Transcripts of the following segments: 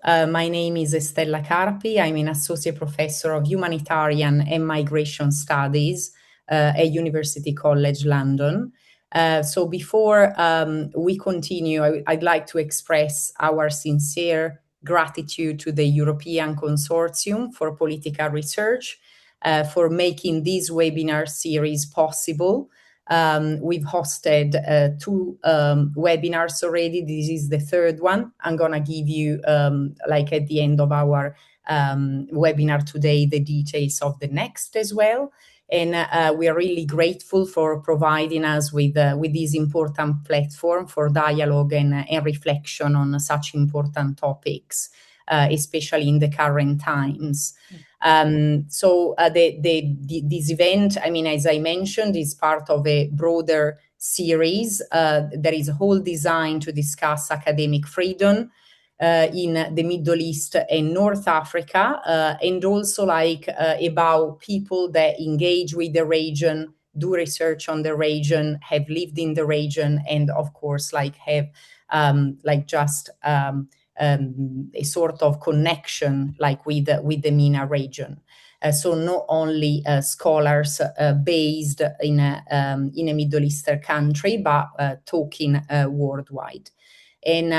My name is Estella Carpi. I'm an associate professor of humanitarian and migration studies at University College London. So before we continue, I'd like to express our sincere gratitude to the European Consortium for Political Research for making this webinar series possible. We've hosted two webinars already. This is the third one. I'm going to give you, like at the end of our webinar today, the details of the next as well. And we are really grateful for providing us with this important platform for dialogue and reflection on such important topics, especially in the current times. This event, I mean, as I mentioned, is part of a broader series that is whole designed to discuss academic freedom in the Middle East and North Africa, and also about people that engage with the region, do research on the region, have lived in the region, and of course, have a sort of connection with the MENA region. So not only scholars based in a Middle Eastern country, but talking worldwide. And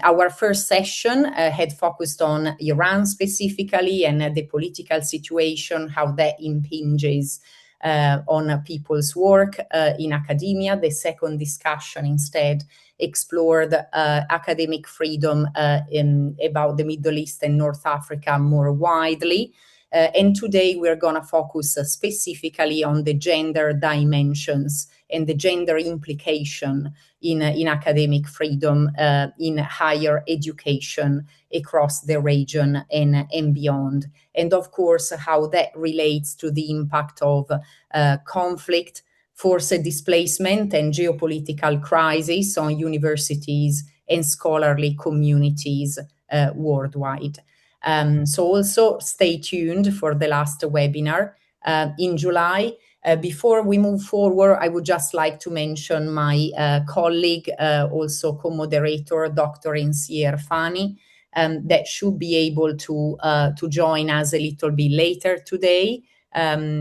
our first session had focused on Iran specifically and the political situation, how that impinges on people's work in academia. The second discussion instead explored academic freedom about the Middle East and North Africa more widely. And today we're going to focus specifically on the gender dimensions and the gender implication in academic freedom in higher education across the region and beyond. And of course, how that relates to the impact of conflict, forced displacement, and geopolitical crisis on universities and scholarly communities worldwide. So also stay tuned for the last webinar in July. Before we move forward, I would just like to mention my colleague, also co-moderator, Dr. Insier Fani, that should be able to join us a little bit later today.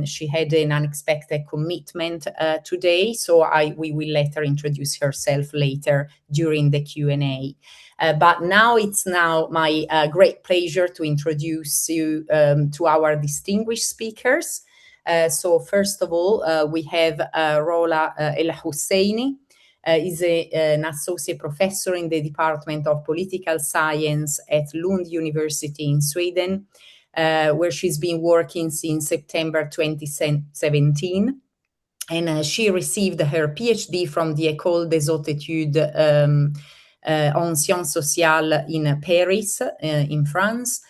She had an unexpected commitment today, so we will let her introduce herself later during the Q&A. But now it's my great pleasure to introduce you to our distinguished speakers. So first of all, we have Rola El-Husseini. Is an associate professor in the Department of Political Science at Lund University in Sweden, where she's been working since September 2017. And she received her PhD from the École des Hautes Études en Sciences Sociales in Paris, in France.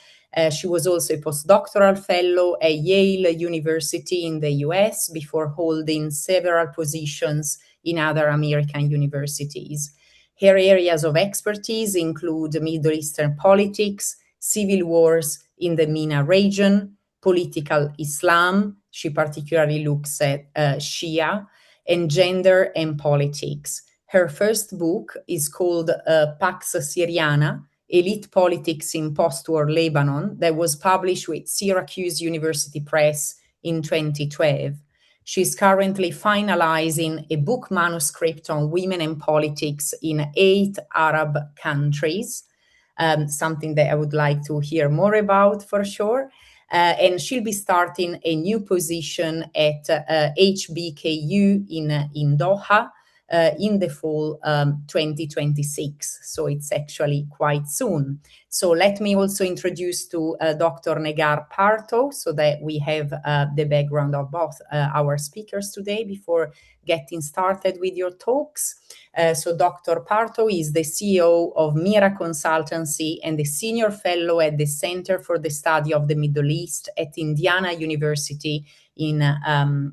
She was also a postdoctoral fellow at Yale University in the US before holding several positions in other American universities. Her areas of expertise include Middle Eastern politics, civil wars in the MENA region, political Islam. She particularly looks at Shia, and gender and politics. Her first book is called Pax Syriana, Elite Politics in Post-War Lebanon, that was published with Syracuse University Press in 2012. She's currently finalizing a book manuscript on women and politics in 8 Arab countries, something that I would like to hear more about for sure. And she'll be starting a new position at HBKU in Doha in the fall 2026. So it's actually quite soon. So let me also introduce to Dr. Negar Partow, so that we have the background of both our speakers today before getting started with your talks. So Dr. Partow is the CEO of Mira Consultancy and the Senior Fellow at the Center for the Study of the Middle East at Indiana University in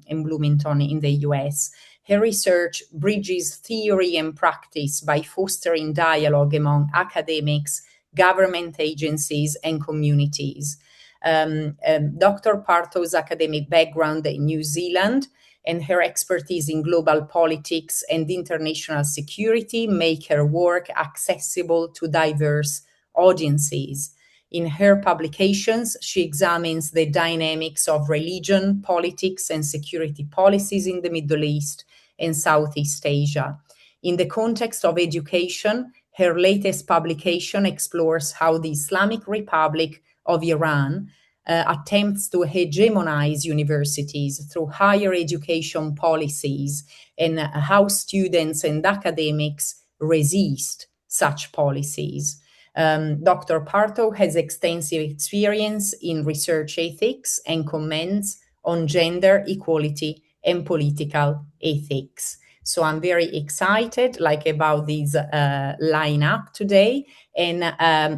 Bloomington in the US. Her research bridges theory and practice by fostering dialogue among academics, government agencies, and communities. Dr. Partow's academic background in New Zealand and her expertise in global politics and international security make her work accessible to diverse audiences. In her publications, she examines the dynamics of religion, politics, and security policies in the Middle East and Southeast Asia. In the context of education, her latest publication explores how the Islamic Republic of Iran attempts to hegemonize universities through higher education policies and how students and academics resist such policies. Dr. Partow has extensive experience in research ethics and comments on gender equality and political ethics. So I'm very excited about this lineup today. And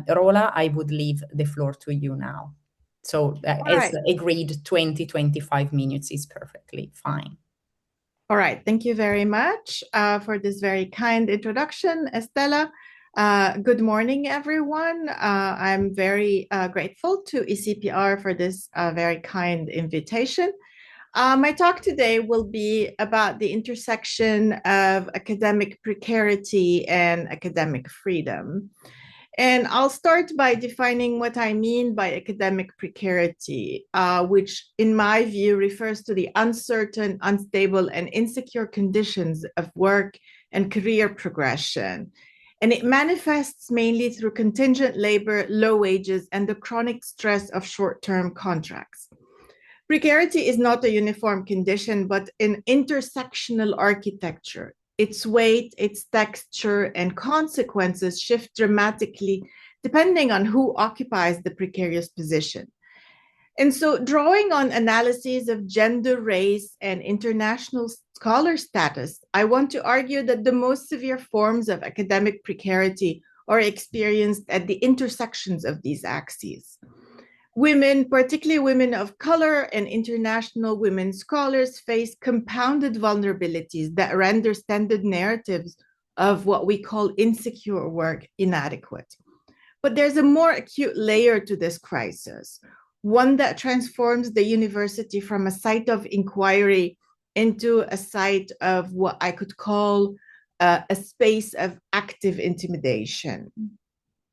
Rola, I would leave the floor to you now. So as agreed, 20-25 minutes is perfectly fine. All right. Thank you very much for this very kind introduction, Estela. Good morning, everyone. I'm very grateful to ECPR for this very kind invitation. My talk today will be about the intersection of academic precarity and academic freedom. And I'll start by defining what I mean by academic precarity, which in my view refers to the uncertain, unstable, and insecure conditions of work and career progression. And it manifests mainly through contingent labor, low wages, and the chronic stress of short-term contracts. Precarity is not a uniform condition, but an intersectional architecture. Its weight, its texture, and consequences shift dramatically depending on who occupies the precarious position. And so, drawing on analyses of gender, race, and international scholar status, I want to argue that the most severe forms of academic precarity are experienced at the intersections of these axes. Women, particularly women of color and international women scholars, face compounded vulnerabilities that render standard narratives of what we call insecure work inadequate. But there's a more acute layer to this crisis, one that transforms the university from a site of inquiry into a site of what I could call a space of active intimidation.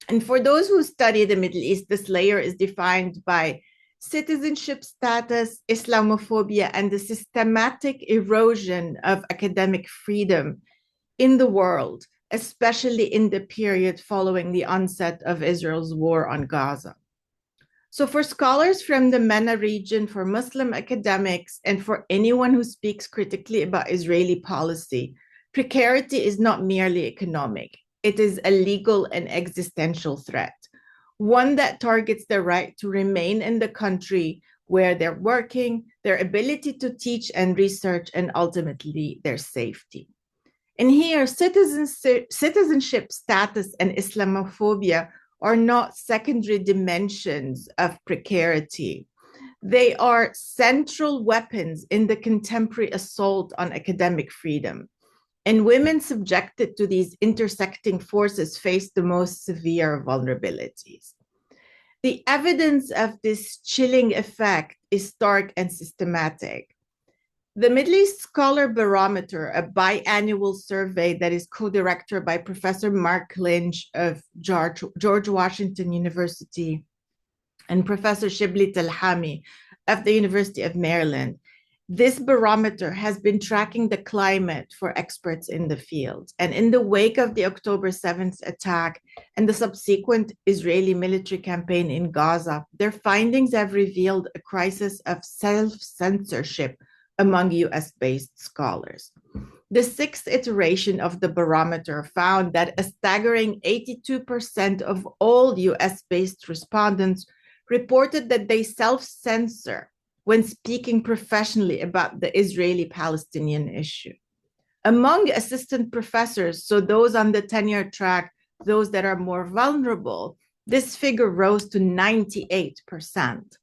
And for those who study the Middle East, this layer is defined by citizenship status, Islamophobia, and the systematic erosion of academic freedom in the world, especially in the period following the onset of Israel's war on Gaza. So for scholars from the MENA region, for Muslim academics, and for anyone who speaks critically about Israeli policy, precarity is not merely economic. It is a legal and existential threat, one that targets their right to remain in the country where they're working, their ability to teach and research, and ultimately their safety. And here, citizenship status and Islamophobia are not secondary dimensions of precarity. They are central weapons in the contemporary assault on academic freedom. And women subjected to these intersecting forces face the most severe vulnerabilities. The evidence of this chilling effect is stark and systematic. The Middle East Scholar Barometer, a biannual survey that is co-directed by Professor Mark Lynch of George Washington University and Professor Shibli Telhami of the University of Maryland, this barometer has been tracking the climate for experts in the field. And in the wake of the October 7th attack and the subsequent Israeli military campaign in Gaza, their findings have revealed a crisis of self-censorship among US-based scholars. The sixth iteration of the barometer found that a staggering 82% of all US-based respondents reported that they self-censor when speaking professionally about the Israeli-Palestinian issue. Among assistant professors, so those on the tenure track, those that are more vulnerable, this figure rose to 98%.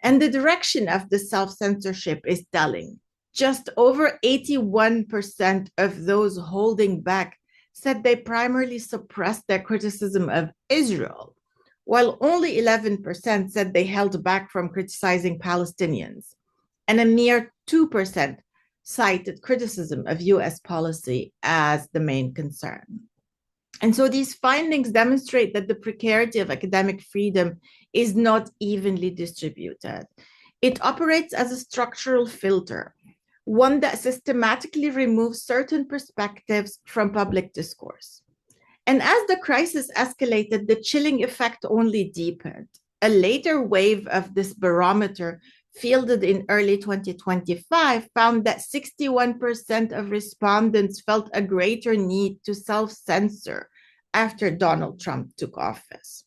And the direction of the self-censorship is telling. Just over 81% of those holding back said they primarily suppressed their criticism of Israel, while only 11% said they held back from criticizing Palestinians, and a mere 2% cited criticism of US policy as the main concern. And so these findings demonstrate that the precarity of academic freedom is not evenly distributed. It operates as a structural filter, one that systematically removes certain perspectives from public discourse. And as the crisis escalated, the chilling effect only deepened. A later wave of this barometer, fielded in early 2025, found that 61% of respondents felt a greater need to self-censor after Donald Trump took office.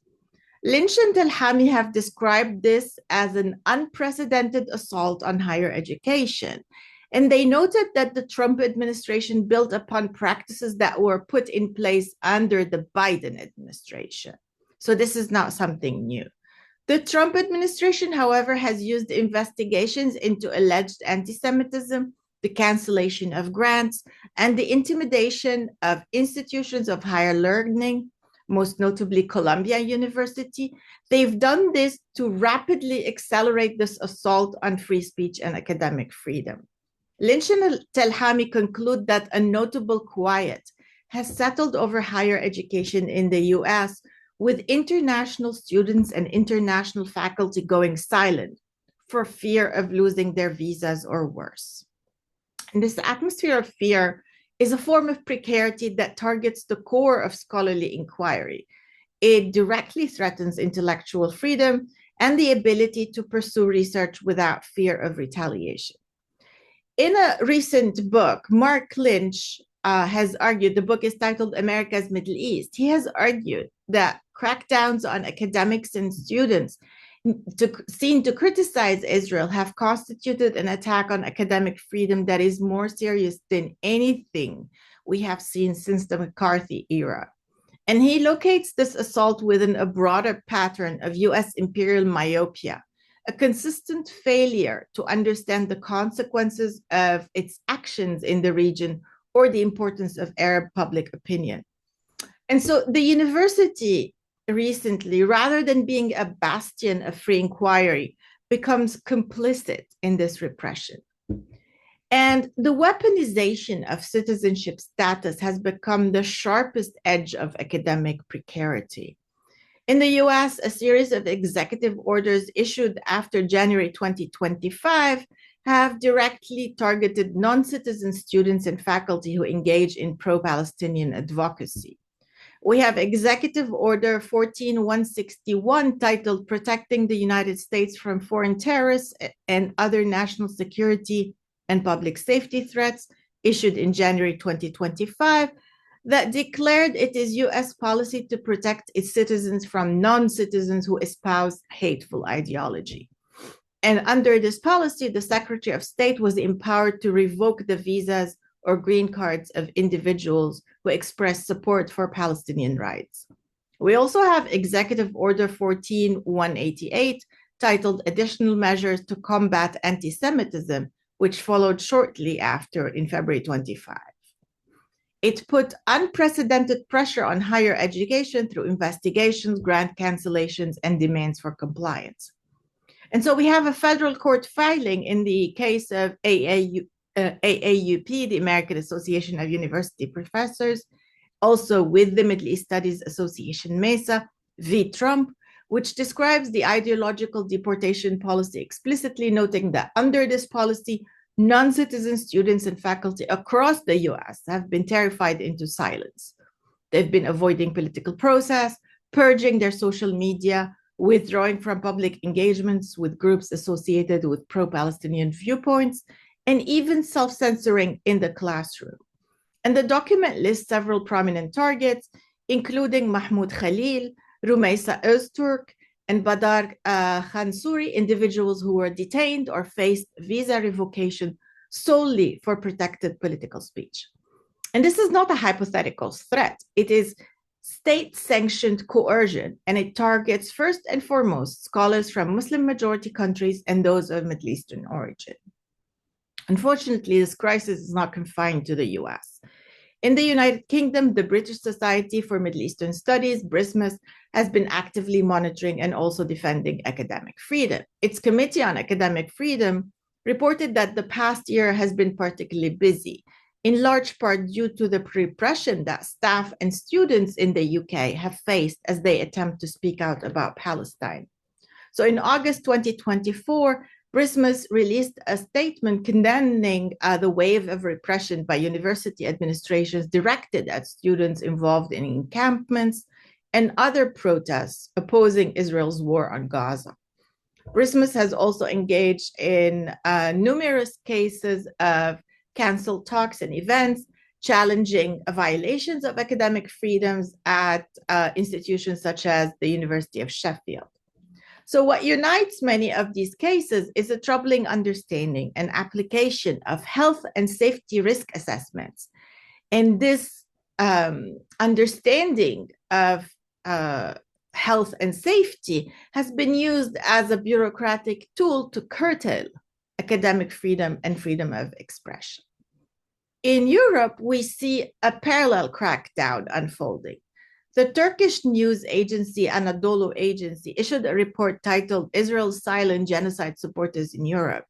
Lynch and El-Husseini have described this as an unprecedented assault on higher education. And they noted that the Trump administration built upon practices that were put in place under the Biden administration. So this is not something new. The Trump administration, however, has used investigations into alleged anti-Semitism, the cancellation of grants, and the intimidation of institutions of higher learning, most notably Columbia University. They've done this to rapidly accelerate this assault on free speech and academic freedom. Lynch and El-Husseini conclude that a notable quiet has settled over higher education in the US, with international students and international faculty going silent for fear of losing their visas or worse. And this atmosphere of fear is a form of precarity that targets the core of scholarly inquiry. It directly threatens intellectual freedom and the ability to pursue research without fear of retaliation. In a recent book, Mark Lynch has argued, the book is titled America's Middle East. He has argued that crackdowns on academics and students seen to criticize Israel have constituted an attack on academic freedom that is more serious than anything we have seen since the McCarthy era. And he locates this assault within a broader pattern of US imperial myopia, a consistent failure to understand the consequences of its actions in the region or the importance of Arab public opinion. And so the university recently, rather than being a bastion of free inquiry, becomes complicit in this repression. And the weaponization of citizenship status has become the sharpest edge of academic precarity. In the US, a series of executive orders issued after January 2025 have directly targeted non-citizen students and faculty who engage in pro-Palestinian advocacy. We have Executive Order 14161 titled Protecting the United States from Foreign Terrorists and Other National Security and Public Safety Threats, issued in January 2025, that declared it is US policy to protect its citizens from non-citizens who espouse hateful ideology. And under this policy, the Secretary of State was empowered to revoke the visas or green cards of individuals who express support for Palestinian rights. We also have Executive Order 14188, titled Additional Measures to Combat Anti-Semitism, which followed shortly after in February 25. It put unprecedented pressure on higher education through investigations, grant cancellations, and demands for compliance. And so we have a federal court filing in the case of AAUP, the American Association of University Professors, also with the Middle East Studies Association, MESA, v. Trump, which describes the ideological deportation policy explicitly, noting that under this policy, non-citizen students and faculty across the US have been terrified into silence. They've been avoiding political process, purging their social media, withdrawing from public engagements with groups associated with pro-Palestinian viewpoints, and even self-censoring in the classroom. And the document lists several prominent targets, including Mahmoud Khalil, Rumeisa Öztürk, and Badar Khansuri, individuals who were detained or faced visa revocation solely for protected political speech. And this is not a hypothetical threat. It is state-sanctioned coercion, and it targets first and foremost scholars from Muslim-majority countries and those of Middle Eastern origin. Unfortunately, this crisis is not confined to the US. In the United Kingdom, the British Society for Middle Eastern Studies, BRISMUS, has been actively monitoring and also defending academic freedom. Its Committee on Academic Freedom reported that the past year has been particularly busy. in large part due to the repression that staff and students in the UK have faced as they attempt to speak out about Palestine. So in August 2024, Brismus released a statement condemning the wave of repression by university administrations directed at students involved in encampments and other protests opposing Israel's war on Gaza. Brismus has also engaged in numerous cases of canceled talks and events, challenging violations of academic freedoms at institutions such as the University of Sheffield. So what unites many of these cases is a troubling understanding and application of health and safety risk assessments. And this understanding of health and safety has been used as a bureaucratic tool to curtail academic freedom and freedom of expression. In Europe, we see a parallel crackdown unfolding. The Turkish news agency Anadolu Agency issued a report titled Israel's Silent Genocide Supporters in Europe,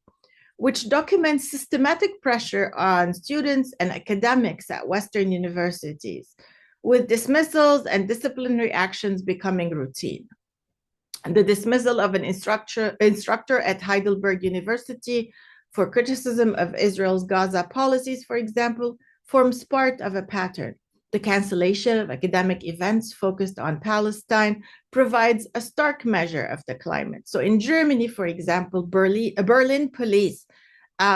which documents systematic pressure on students and academics at Western universities, with dismissals and disciplinary actions becoming routine. And the dismissal of an instructor at Heidelberg University for criticism of Israel's Gaza policies, for example, forms part of a pattern. The cancellation of academic events focused on Palestine provides a stark measure of the climate. So in Germany, for example, Berlin police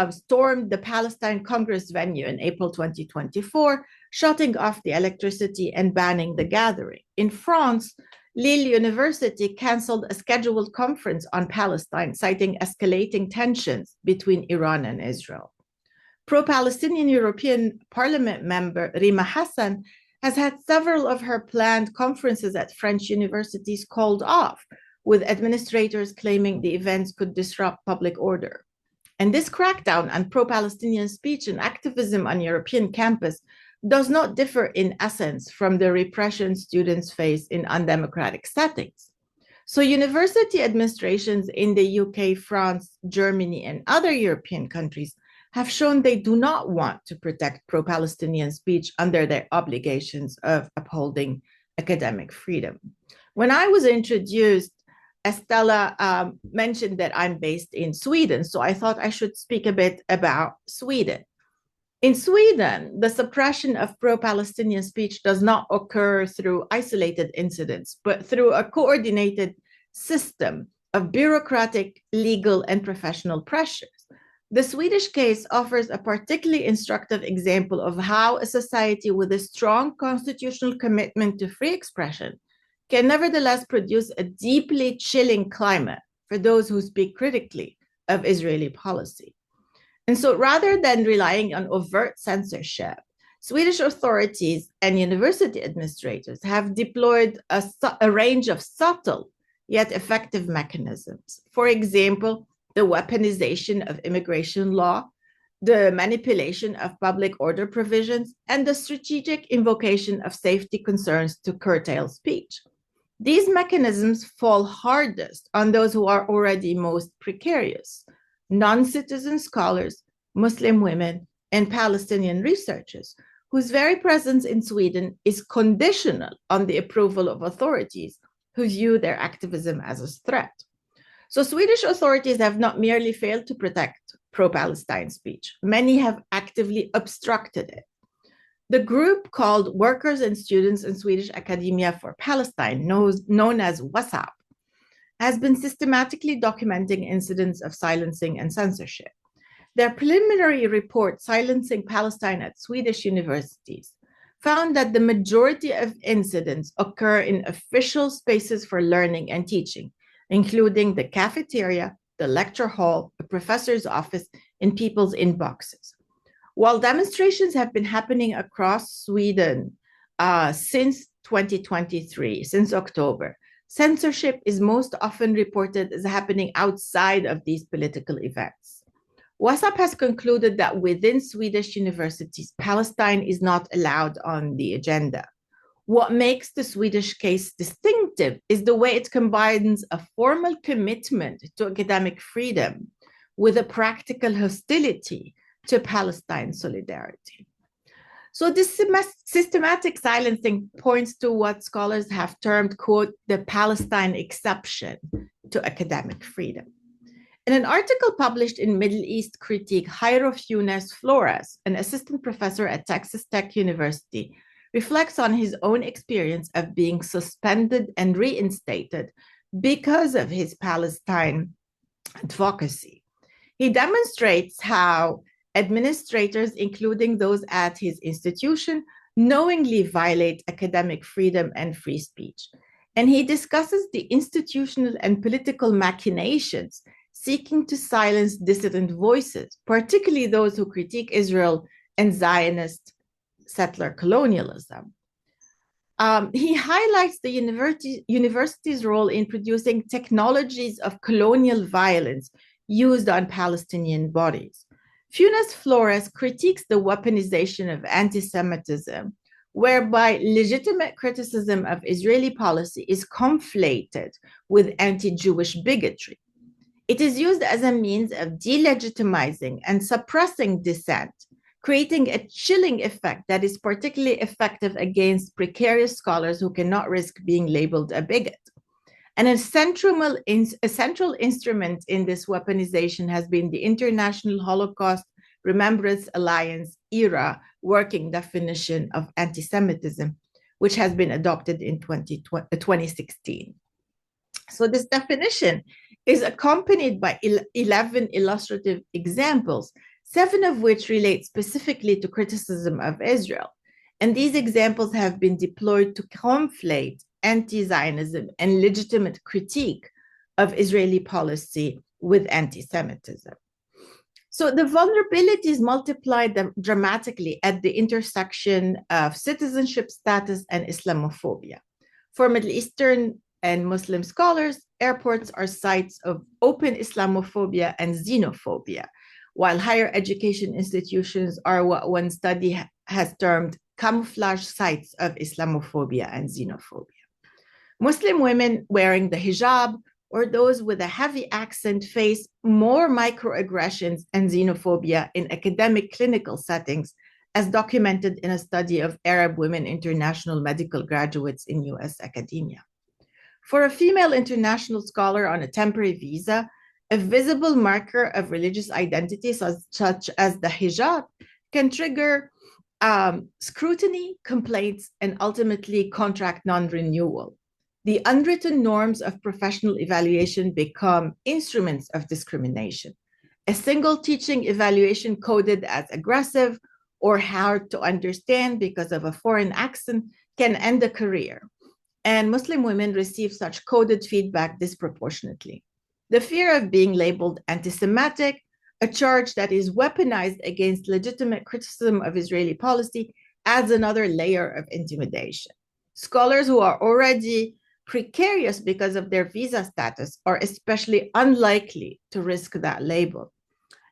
stormed the Palestine Congress venue in April 2024, shutting off the electricity and banning the gathering. In France, Lille University canceled a scheduled conference on Palestine, citing escalating tensions between Iran and Israel. Pro-Palestinian European Parliament member Rima Hassan has had several of her planned conferences at French universities called off, with administrators claiming the events could disrupt public order. And this crackdown on pro-Palestinian speech and activism on European campus does not differ in essence from the repression students face in undemocratic settings. So university administrations in the UK, France, Germany, and other European countries have shown they do not want to protect pro-Palestinian speech under their obligations of upholding academic freedom. When I was introduced, Estella mentioned that I'm based in Sweden, so I thought I should speak a bit about Sweden. In Sweden, the suppression of pro-Palestinian speech does not occur through isolated incidents, but through a coordinated system of bureaucratic, legal, and professional pressures. The Swedish case offers a particularly instructive example of how a society with a strong constitutional commitment to free expression can nevertheless produce a deeply chilling climate for those who speak critically of Israeli policy. And so rather than relying on overt censorship, Swedish authorities and university administrators have deployed a range of subtle yet effective mechanisms. For example, the weaponization of immigration law, the manipulation of public order provisions, and the strategic invocation of safety concerns to curtail speech. These mechanisms fall hardest on those who are already most precarious: non-citizen scholars, Muslim women, and Palestinian researchers, whose very presence in Sweden is conditional on the approval of authorities who view their activism as a threat. So Swedish authorities have not merely failed to protect pro-Palestine speech, many have actively obstructed it. The group called Workers and Students in Swedish Academia for Palestine, known as WASAP, has been systematically documenting incidents of silencing and censorship. Their preliminary report, Silencing Palestine at Swedish Universities, found that the majority of incidents occur in official spaces for learning and teaching, including the cafeteria, the lecture hall, a professor's office, and people's inboxes. While demonstrations have been happening across Sweden since 2023, since October, censorship is most often reported as happening outside of these political events. WASAP has concluded that within Swedish universities, Palestine is not allowed on the agenda. What makes the Swedish case distinctive is the way it combines a formal commitment to academic freedom with a practical hostility to Palestine solidarity. So this systematic silencing points to what scholars have termed, quote, the Palestine exception to academic freedom. In an article published in Middle East Critique, Jairo Funes Flores, an assistant professor at Texas Tech University, reflects on his own experience of being suspended and reinstated because of his Palestine advocacy. He demonstrates how administrators, including those at his institution, knowingly violate academic freedom and free speech. And he discusses the institutional and political machinations seeking to silence dissident voices, particularly those who critique Israel and Zionist settler colonialism. He highlights the university's role in producing technologies of colonial violence used on Palestinian bodies. Funes Flores critiques the weaponization of anti-Semitism, whereby legitimate criticism of Israeli policy is conflated with anti-Jewish bigotry. It is used as a means of delegitimizing and suppressing dissent, creating a chilling effect that is particularly effective against precarious scholars who cannot risk being labeled a bigot. And a central instrument in this weaponization has been the International Holocaust Remembrance Alliance era working definition of anti-Semitism, which has been adopted in 2016. So this definition is accompanied by 11 illustrative examples, 7 of which relate specifically to criticism of Israel. And these examples have been deployed to conflate anti-Zionism and legitimate critique of Israeli policy with anti-Semitism. So the vulnerabilities multiplied dramatically at the intersection of citizenship status and Islamophobia. For Middle Eastern and Muslim scholars, airports are sites of open Islamophobia and xenophobia, while higher education institutions are what one study has termed camouflage sites of Islamophobia and xenophobia. Muslim women wearing the hijab or those with a heavy accent face more microaggressions and xenophobia in academic clinical settings, as documented in a study of Arab women international medical graduates in US academia. For a female international scholar on a temporary visa, a visible marker of religious identity, such as the hijab, can trigger scrutiny, complaints, and ultimately contract non-renewal. The unwritten norms of professional evaluation become instruments of discrimination. A single teaching evaluation coded as aggressive or hard to understand because of a foreign accent can end a career. And Muslim women receive such coded feedback disproportionately. The fear of being labeled anti-Semitic, a charge that is weaponized against legitimate criticism of Israeli policy, adds another layer of intimidation. Scholars who are already precarious because of their visa status are especially unlikely to risk that label.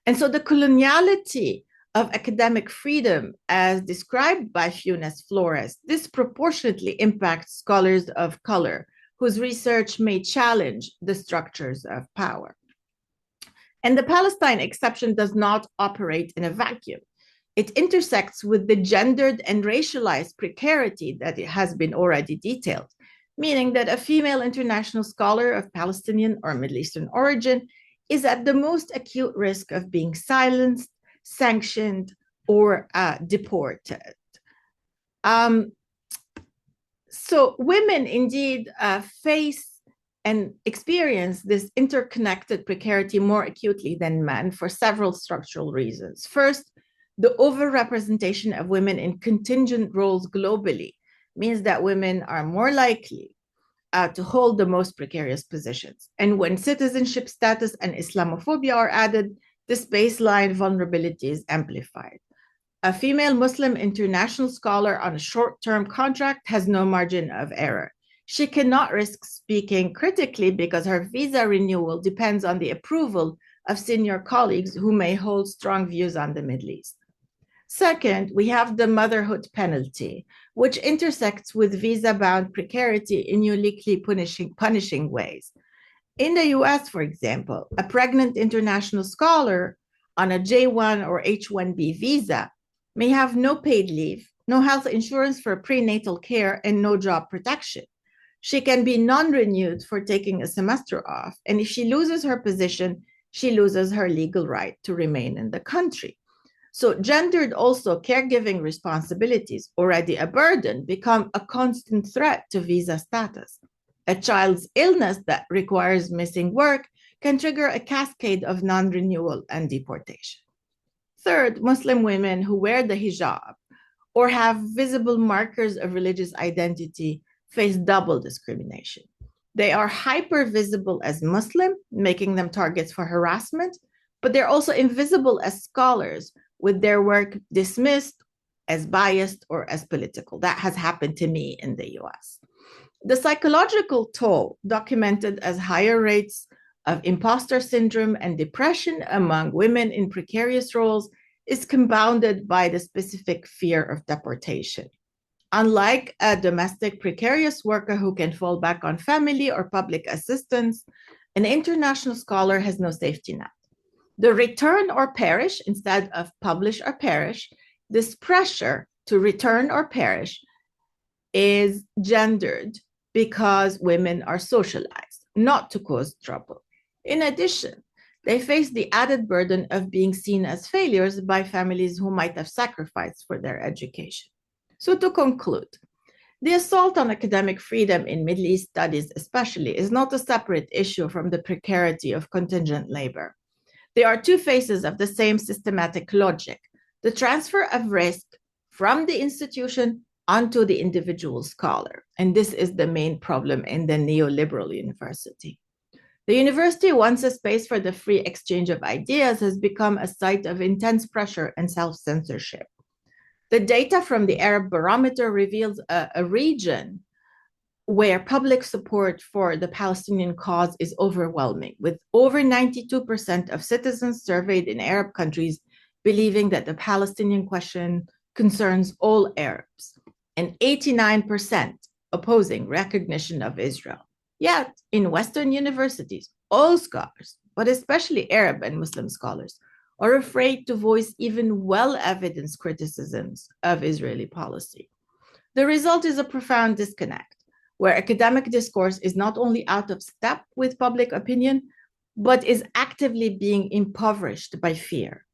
And so the coloniality of academic freedom, as described by Funes Flores, disproportionately impacts scholars of color whose research may challenge the structures of power. And the Palestine exception does not operate in a vacuum. It intersects with the gendered and racialized precarity that it has been already detailed, meaning that a female international scholar of Palestinian or Middle Eastern origin is at the most acute risk of being silenced, sanctioned, or deported. So women indeed face and experience this interconnected precarity more acutely than men for several structural reasons. First, the overrepresentation of women in contingent roles globally means that women are more likely to hold the most precarious positions. And when citizenship status and Islamophobia are added, this baseline vulnerability is amplified. A female Muslim international scholar on a short-term contract has no margin of error. She cannot risk speaking critically because her visa renewal depends on the approval of senior colleagues who may hold strong views on the Middle East. Second, we have the motherhood penalty, which intersects with visa-bound precarity in uniquely punishing ways. In the US, for example, a pregnant international scholar on a J1 or H1B visa may have no paid leave, no health insurance for prenatal care, and no job protection. She can be non-renewed for taking a semester off, and if she loses her position, she loses her legal right to remain in the country. So gendered also caregiving responsibilities, already a burden, become a constant threat to visa status. A child's illness that requires missing work can trigger a cascade of non-renewal and deportation. Third, Muslim women who wear the hijab or have visible markers of religious identity face double discrimination. They are hyper visible as Muslim, making them targets for harassment, but they're also invisible as scholars, with their work dismissed as biased or as political. That has happened to me in the US. The psychological toll, documented as higher rates of imposter syndrome and depression among women in precarious roles, is compounded by the specific fear of deportation. Unlike a domestic precarious worker who can fall back on family or public assistance, an international scholar has no safety net. The return or perish instead of publish or perish, this pressure to return or perish is gendered because women are socialized, not to cause trouble. In addition, they face the added burden of being seen as failures by families who might have sacrificed for their education. So to conclude, the assault on academic freedom in Middle East studies especially is not a separate issue from the precarity of contingent labor. They are two faces of the same systematic logic, the transfer of risk from the institution onto the individual scholar. And this is the main problem in the neoliberal university. The university, once a space for the free exchange of ideas, has become a site of intense pressure and self-censorship. The data from the Arab Barometer reveals a region where public support for the Palestinian cause is overwhelming, with over 92% of citizens surveyed in Arab countries believing that the Palestinian question concerns all Arabs, and 89% opposing recognition of Israel. Yet, in Western universities, all scholars, but especially Arab and Muslim scholars, are afraid to voice even well-evidenced criticisms of Israeli policy. The result is a profound disconnect, where academic discourse is not only out of step with public opinion, but is actively being impoverished by fear.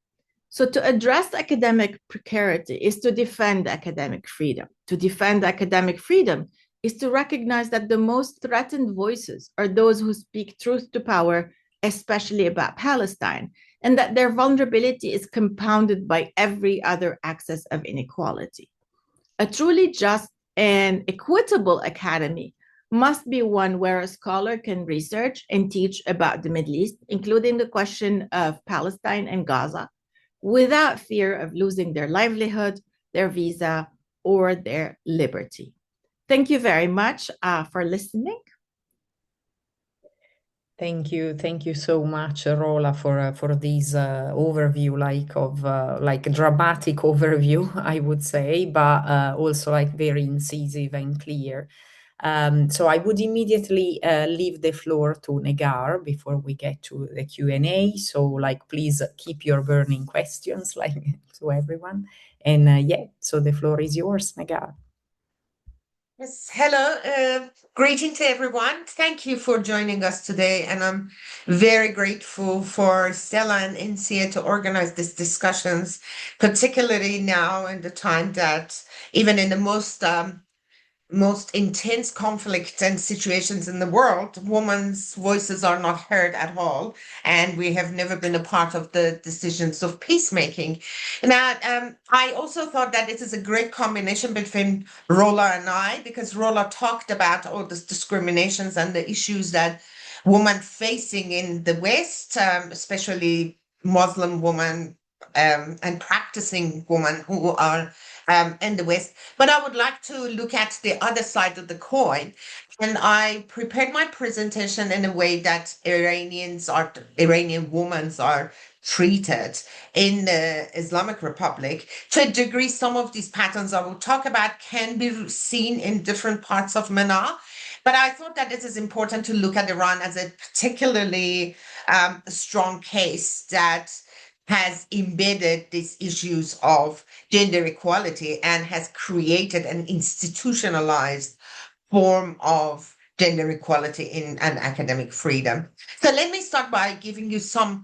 So to address academic precarity is to defend academic freedom. To defend academic freedom is to recognize that the most threatened voices are those who speak truth to power, especially about Palestine, and that their vulnerability is compounded by every other axis of inequality. A truly just and equitable academy must be one where a scholar can research and teach about the Middle East, including the question of Palestine and Gaza, without fear of losing their livelihood, their visa, or their liberty. Thank you very much for listening. Thank you so much, Rola, for this overview, like dramatic overview, I would say, but also like very incisive and clear. So I would immediately leave the floor to Negar before we get to the Q&A. So like, please keep your burning questions, like to everyone. And yeah, so the floor is yours, Negar. Yes, hello. Greeting to everyone. Thank you for joining us today. And I'm very grateful for Stella and Insia to organize these discussions, particularly now in the time that even in the most intense conflicts and situations in the world, women's voices are not heard at all, and we have never been a part of the decisions of peacemaking. Now, I also thought that it is a great combination between Rola and I, because Rola talked about all these discriminations and the issues that women facing in the West, especially Muslim women and practicing women who are in the West. But I would like to look at the other side of the coin. And I prepared my presentation in a way that Iranian women are treated in the Islamic Republic. To a degree, some of these patterns I will talk about can be seen in different parts of MENA. But I thought that it is important to look at Iran as a particularly strong case that has embedded these issues of gender equality and has created an institutionalized form of gender equality in and academic freedom. So let me start by giving you some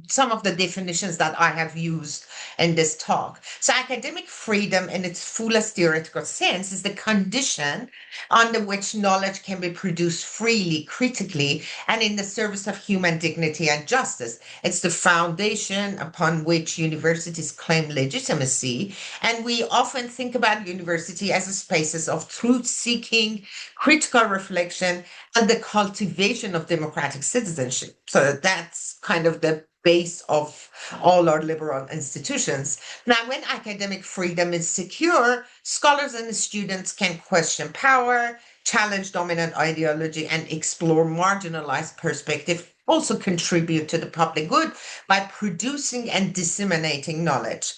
some of the definitions that I have used in this talk. So academic freedom in its fullest theoretical sense is the condition under which knowledge can be produced freely, critically, and in the service of human dignity and justice. It's the foundation upon which universities claim legitimacy. And we often think about university as a spaces of truth-seeking, critical reflection, and the cultivation of democratic citizenship. So that's kind of the base of all our liberal institutions. Now, when academic freedom is secure, scholars and students can question power, challenge dominant ideology, and explore marginalized perspective, also contribute to the public good by producing and disseminating knowledge,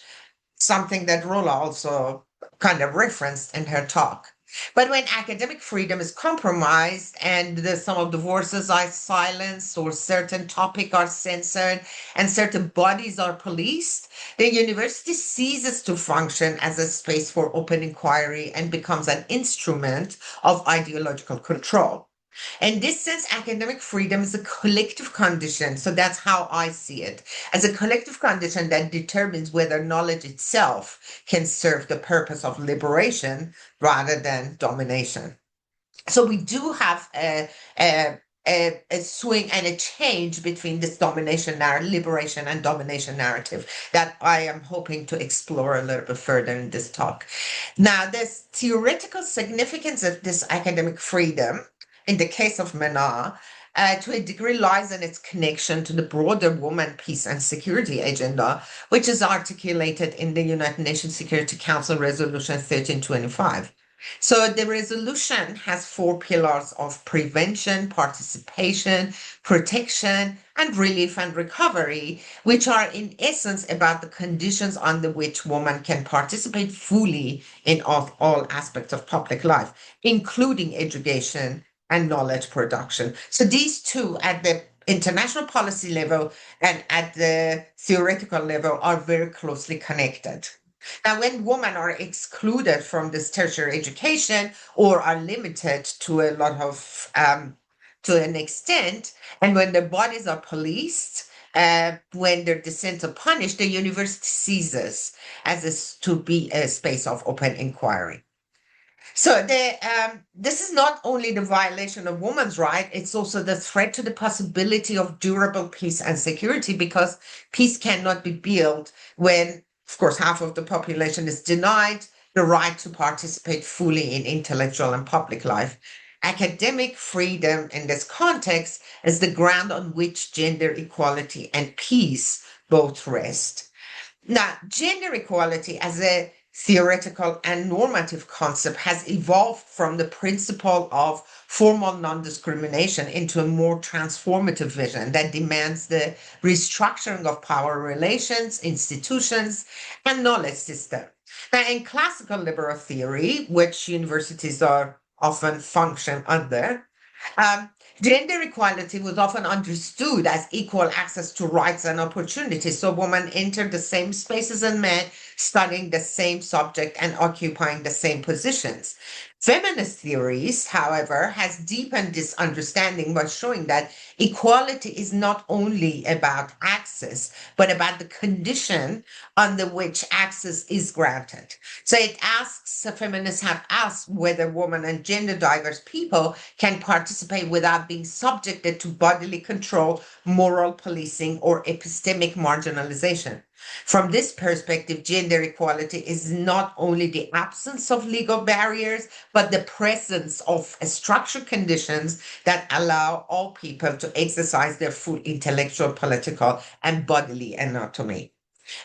something that Rola also kind of referenced in her talk. But when academic freedom is compromised and some of the voices are silenced or certain topics are censored and certain bodies are policed, the university ceases to function as a space for open inquiry and becomes an instrument of ideological control. In this sense, academic freedom is a collective condition. So that's how I see it, as a collective condition that determines whether knowledge itself can serve the purpose of liberation rather than domination. So we do have a swing and a change between this domination narrative, liberation and domination narrative that I am hoping to explore a little bit further in this talk. Now, this theoretical significance of this academic freedom in the case of MENA, to a degree lies in its connection to the broader woman, peace, and security agenda, which is articulated in the United Nations Security Council Resolution 1325. So the resolution has 4 pillars of prevention, participation, protection, and relief and recovery, which are in essence about the conditions under which women can participate fully in all aspects of public life, including education and knowledge production. So these two at the international policy level and at the theoretical level are very closely connected. Now, when women are excluded from this tertiary education or are limited to a lot of, to an extent, and when their bodies are policed, when their dissents are punished, the university ceases to be a space of open inquiry. So this is not only the violation of women's rights, it's also the threat to the possibility of durable peace and security, because peace cannot be built when, of course, half of the population is denied the right to participate fully in intellectual and public life. Academic freedom in this context is the ground on which gender equality and peace both rest. Now, gender equality as a theoretical and normative concept has evolved from the principle of formal non-discrimination into a more transformative vision that demands the restructuring of power relations, institutions, and knowledge system. Now, in classical liberal theory, which universities are often function under, gender equality was often understood as equal access to rights and opportunities. So women entered the same spaces as men, studying the same subject and occupying the same positions. Feminist theories, however, has deepened this understanding by showing that equality is not only about access, but about the condition under which access is granted. So feminists have asked whether women and gender diverse people can participate without being subjected to bodily control, moral policing, or epistemic marginalization. From this perspective, gender equality is not only the absence of legal barriers, but the presence of structured conditions that allow all people to exercise their full intellectual, political, and bodily autonomy.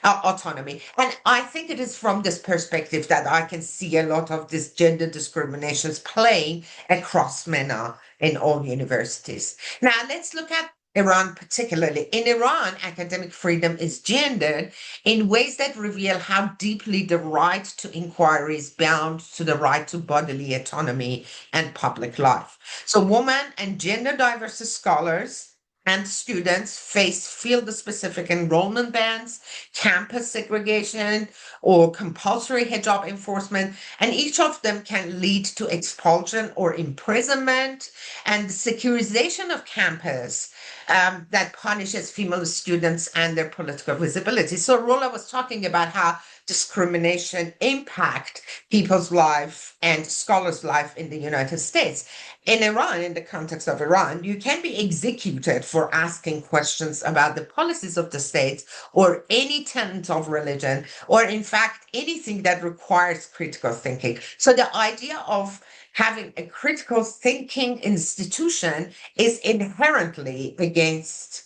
And I think it is from this perspective that I can see a lot of this gender discriminations playing across MENA in all universities. Now, let's look at Iran particularly. In Iran, academic freedom is gendered in ways that reveal how deeply the right to inquiry is bound to the right to bodily autonomy and public life. So women and gender diverse scholars and students face field-specific enrollment bans, campus segregation, or compulsory hijab enforcement, and each of them can lead to expulsion or imprisonment, and the securitization of campus that punishes female students and their political visibility. So Rola was talking about how discrimination impact people's life and scholars' life in the United States. In Iran, in the context of Iran, you can be executed for asking questions about the policies of the state or any tenet of religion, or in fact, anything that requires critical thinking. So the idea of having a critical thinking institution is inherently against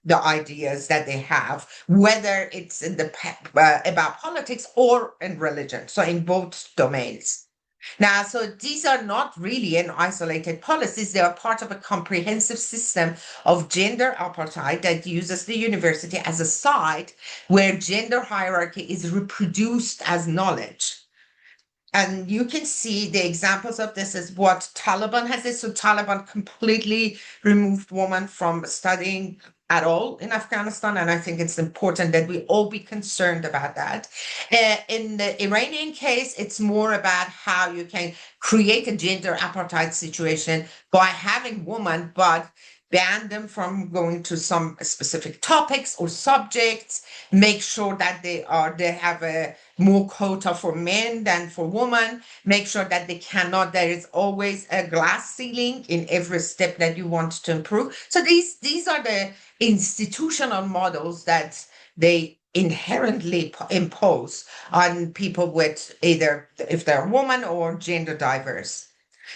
the ideas that they have, whether it's in the about politics or in religion. So in both domains. Now, so these are not really an isolated policies. They are part of a comprehensive system of gender apartheid that uses the university as a site where gender hierarchy is reproduced as knowledge. And you can see the examples of this is what Taliban has did. So Taliban completely removed women from studying at all in Afghanistan. And I think it's important that we all be concerned about that. In the Iranian case, it's more about how you can create a gender apartheid situation by having women, but ban them from going to some specific topics or subjects, make sure that they have a more quota for men than for women, make sure that there is always a glass ceiling in every step that you want to improve. So these are the institutional models that they inherently impose on people with either if they're woman or gender diverse.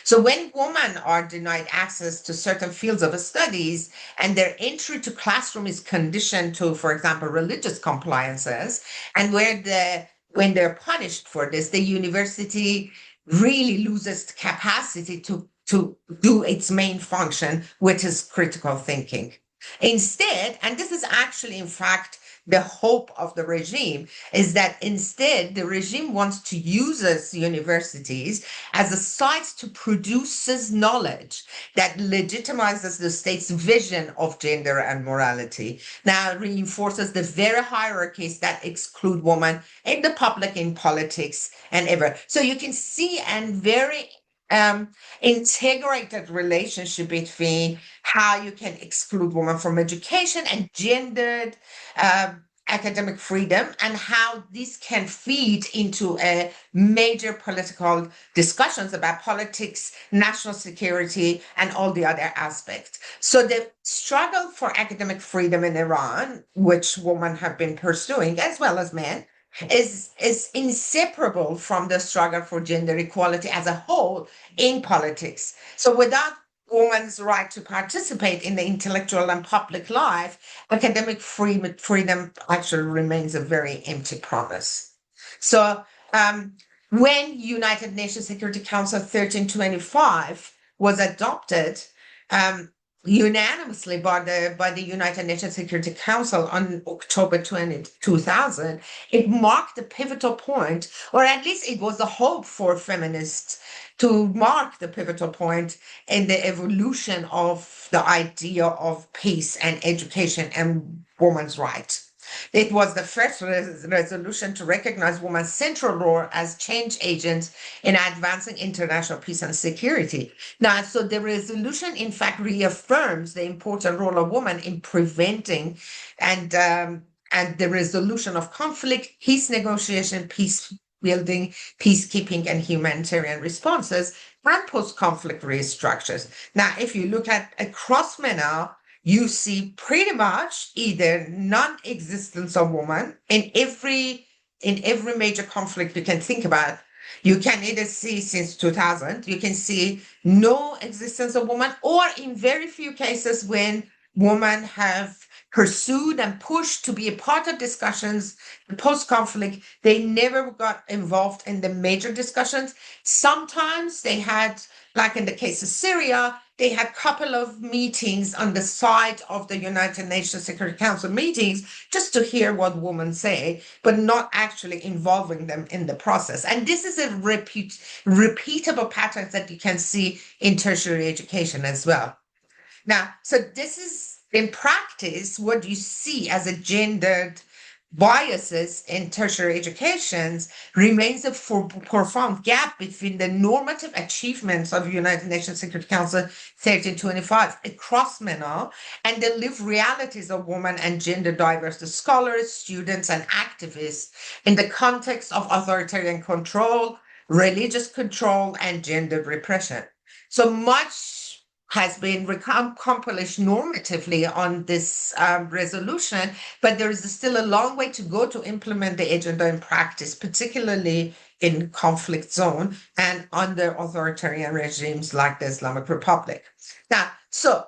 So when women are denied access to certain fields of studies and their entry to classroom is conditioned to, for example, religious compliances, and when they're punished for this, the university really loses the capacity to do its main function, which is critical thinking. Instead, and this is actually, in fact, the hope of the regime, is that instead the regime wants to use us universities as a site to produce knowledge that legitimizes the state's vision of gender and morality. Now it reinforces the very hierarchies that exclude women in the public, in politics, and ever. So you can see a very integrated relationship between how you can exclude women from education and gendered academic freedom, and how this can feed into a major political discussions about politics, national security, and all the other aspects. So the struggle for academic freedom in Iran, which women have been pursuing as well as men, is inseparable from the struggle for gender equality as a whole in politics. So without women's right to participate in the intellectual and public life, academic freedom actually remains a very empty promise. So when United Nations Security Council 1325 was adopted, unanimously by the United Nations Security Council on October 2000, it marked a pivotal point, or at least it was a hope for feminists to mark the pivotal point in the evolution of the idea of peace and education and women's rights. It was the first resolution to recognize women's central role as change agents in advancing international peace and security. Now, so the resolution, in fact, reaffirms the important role of women in preventing and the resolution of conflict, peace negotiation, peace building, peacekeeping, and humanitarian responses, and post-conflict restructures. Now, if you look at across MENA, you see pretty much either non-existence of women in every major conflict you can think about. You can either see since 2000, you can see no existence of women, or in very few cases when women have pursued and pushed to be a part of discussions post-conflict, they never got involved in the major discussions. Sometimes they had, like in the case of Syria, they had a couple of meetings on the side of the United Nations Security Council meetings just to hear what women say, but not actually involving them in the process. And this is a repeatable pattern that you can see in tertiary education as well. Now, so this is In practice, what you see as a gendered biases in tertiary educations remains a profound gap between the normative achievements of United Nations Security Council 1325 across MENA and the lived realities of women and gender diverse scholars, students, and activists in the context of authoritarian control, religious control, and gender repression. So much has been accomplished normatively on this resolution, but there is still a long way to go to implement the agenda in practice, particularly in conflict zone and under authoritarian regimes like the Islamic Republic. Now, so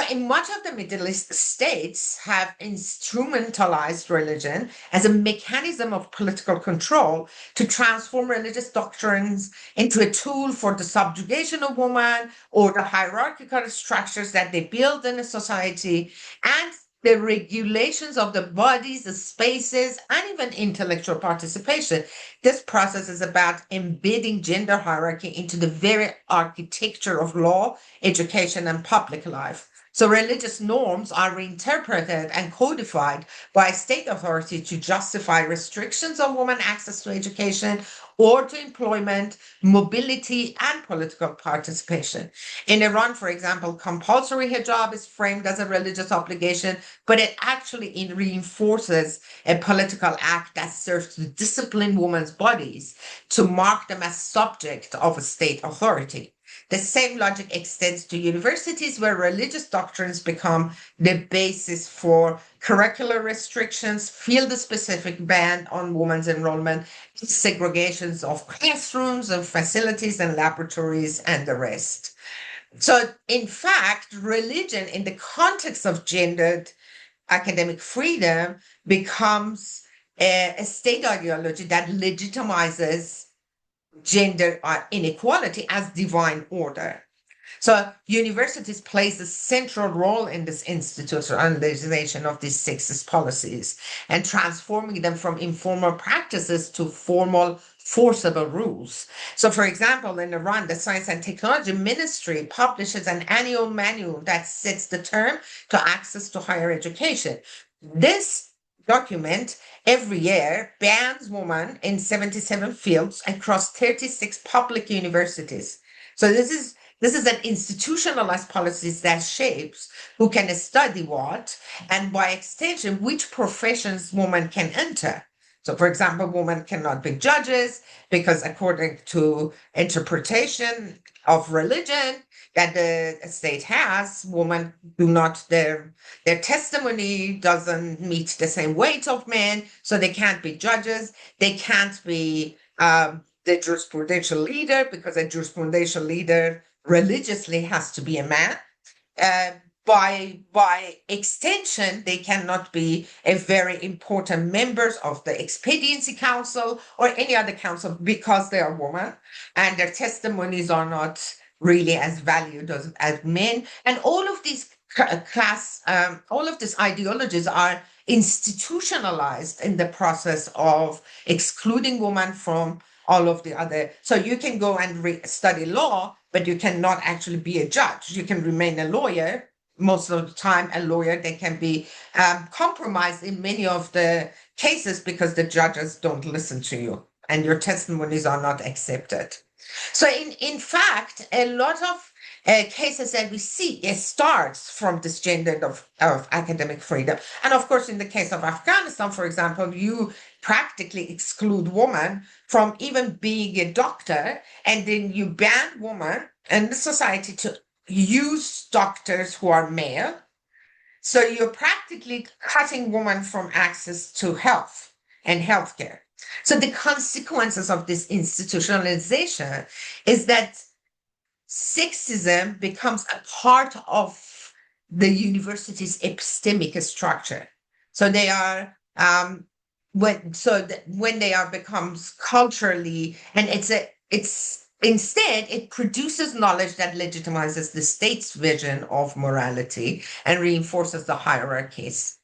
in much of the Middle East, states have instrumentalized religion as a mechanism of political control to transform religious doctrines into a tool for the subjugation of women or the hierarchical structures that they build in a society and the regulations of the bodies, the spaces, and even intellectual participation. This process is about embedding gender hierarchy into the very architecture of law, education, and public life. So religious norms are reinterpreted and codified by state authority to justify restrictions on women's access to education or to employment, mobility, and political participation. In Iran, for example, compulsory hijab is framed as a religious obligation, but it actually reinforces a political act that serves to discipline women's bodies to mark them as subject of a state authority. The same logic extends to universities where religious doctrines become the basis for curricular restrictions, field-specific ban on women's enrollment, segregations of classrooms and facilities and laboratories, and the rest. So, in fact, religion in the context of gendered academic freedom becomes a state ideology that legitimizes gender inequality as divine order. So universities plays a central role in this institutionalization of these sexist policies and transforming them from informal practices to formal forcible rules. So for example, in Iran, the Science and Technology Ministry publishes an annual manual that sets the term to access to higher education. This document every year bans women in 77 fields across 36 public universities. So this is an institutionalized policies that shapes who can study what, and by extension, which professions women can enter. So, for example, women cannot be judges because according to interpretation of religion that the state has, women do not, their testimony doesn't meet the same weight of men, so they can't be judges. They can't be the jurisprudential leader because a jurisprudential leader religiously has to be a man. By extension, they cannot be a very important members of the Expediency Council or any other council because they are women and their testimonies are not really as valued as men. And all of these all of these ideologies are institutionalized in the process of excluding women from all of the other. So you can go and study law, but you cannot actually be a judge. You can remain a lawyer. Most of the time, a lawyer, they can be compromised in many of the cases because the judges don't listen to you and your testimonies are not accepted. So in fact, a lot of cases that we see, it starts from this gender of academic freedom. And of course, in the case of Afghanistan, for example, you practically exclude women from even being a doctor, and then you ban women in the society to use doctors who are male. So you're practically cutting women from access to health and healthcare. So the consequences of this institutionalization is that sexism becomes a part of the university's epistemic structure. So they are when they are becomes culturally, and instead, it produces knowledge that legitimizes the state's vision of morality and reinforces the hierarchies.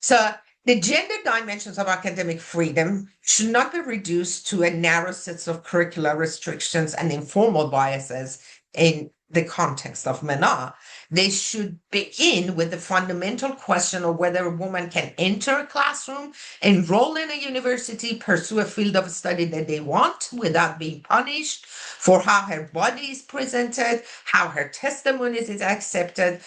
So the gender dimensions of academic freedom should not be reduced to a narrow set of curricular restrictions and informal biases in the context of MENA, they should begin with the fundamental question of whether a woman can enter a classroom, enroll in a university, pursue a field of study that they want without being punished for how her body is presented, how her testimony is accepted,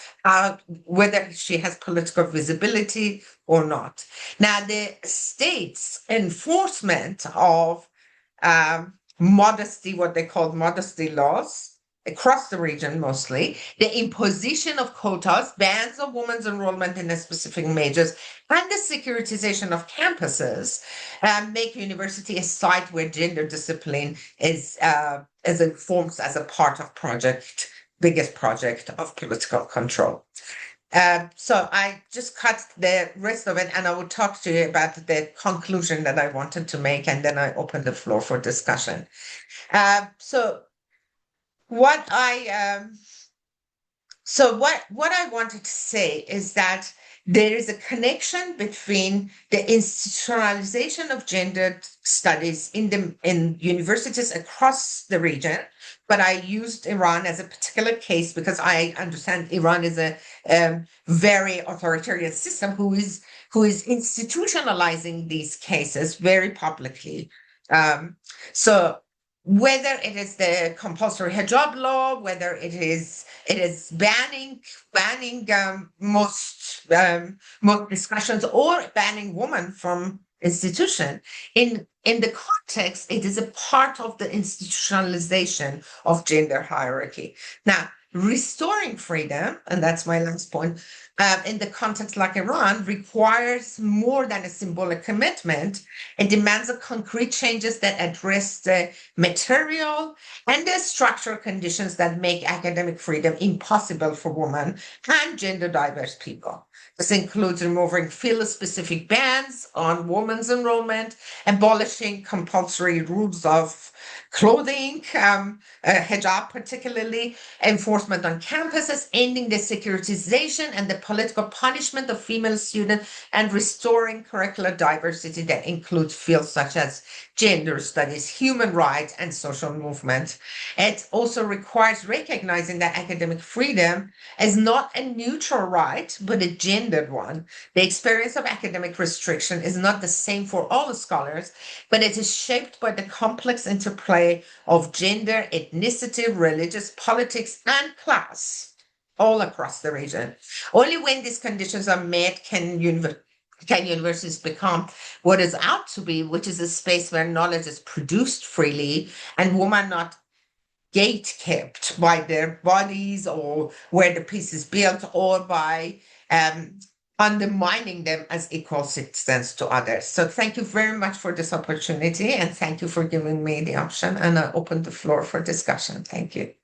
whether she has political visibility or not. Now, the state's enforcement of modesty, what they call modesty laws, across the region mostly, the imposition of quotas, bans of women's enrollment in specific majors, and the securitization of campuses make university a site where gender discipline is enforced as a part of biggest project of political control. So I just cut the rest of it, and I will talk to you about the conclusion that I wanted to make, and then I open the floor for discussion. So what I wanted to say is that there is a connection between the institutionalization of gender studies in universities across the region. But I used Iran as a particular case because I understand Iran is a very authoritarian system who is institutionalizing these cases very publicly. So whether it is the compulsory hijab law, whether it is banning most discussions, or banning women from institution, in the context, it is a part of the institutionalization of gender hierarchy. Now, restoring freedom, and that's my last point, in the context like Iran, requires more than a symbolic commitment. It demands a concrete changes that address the material and the structural conditions that make academic freedom impossible for women and gender diverse people. This includes removing field-specific bans on women's enrollment, abolishing compulsory rules of clothing, hijab particularly, enforcement on campuses, ending the securitization and the political punishment of female students, and restoring curricular diversity that includes fields such as gender studies, human rights, and social movement. It also requires recognizing that academic freedom is not a neutral right, but a gendered one. The experience of academic restriction is not the same for all scholars, but it is shaped by the complex interplay of gender, ethnicity, religious, politics, and class all across the region. Only when these conditions are met can universities become what is out to be, which is a space where knowledge is produced freely and women not gate-kept by their bodies or where the piece is built, or by undermining them as equal citizens to others. So thank you very much for this opportunity, and thank you for giving me the option, and I open the floor for discussion. Thank you.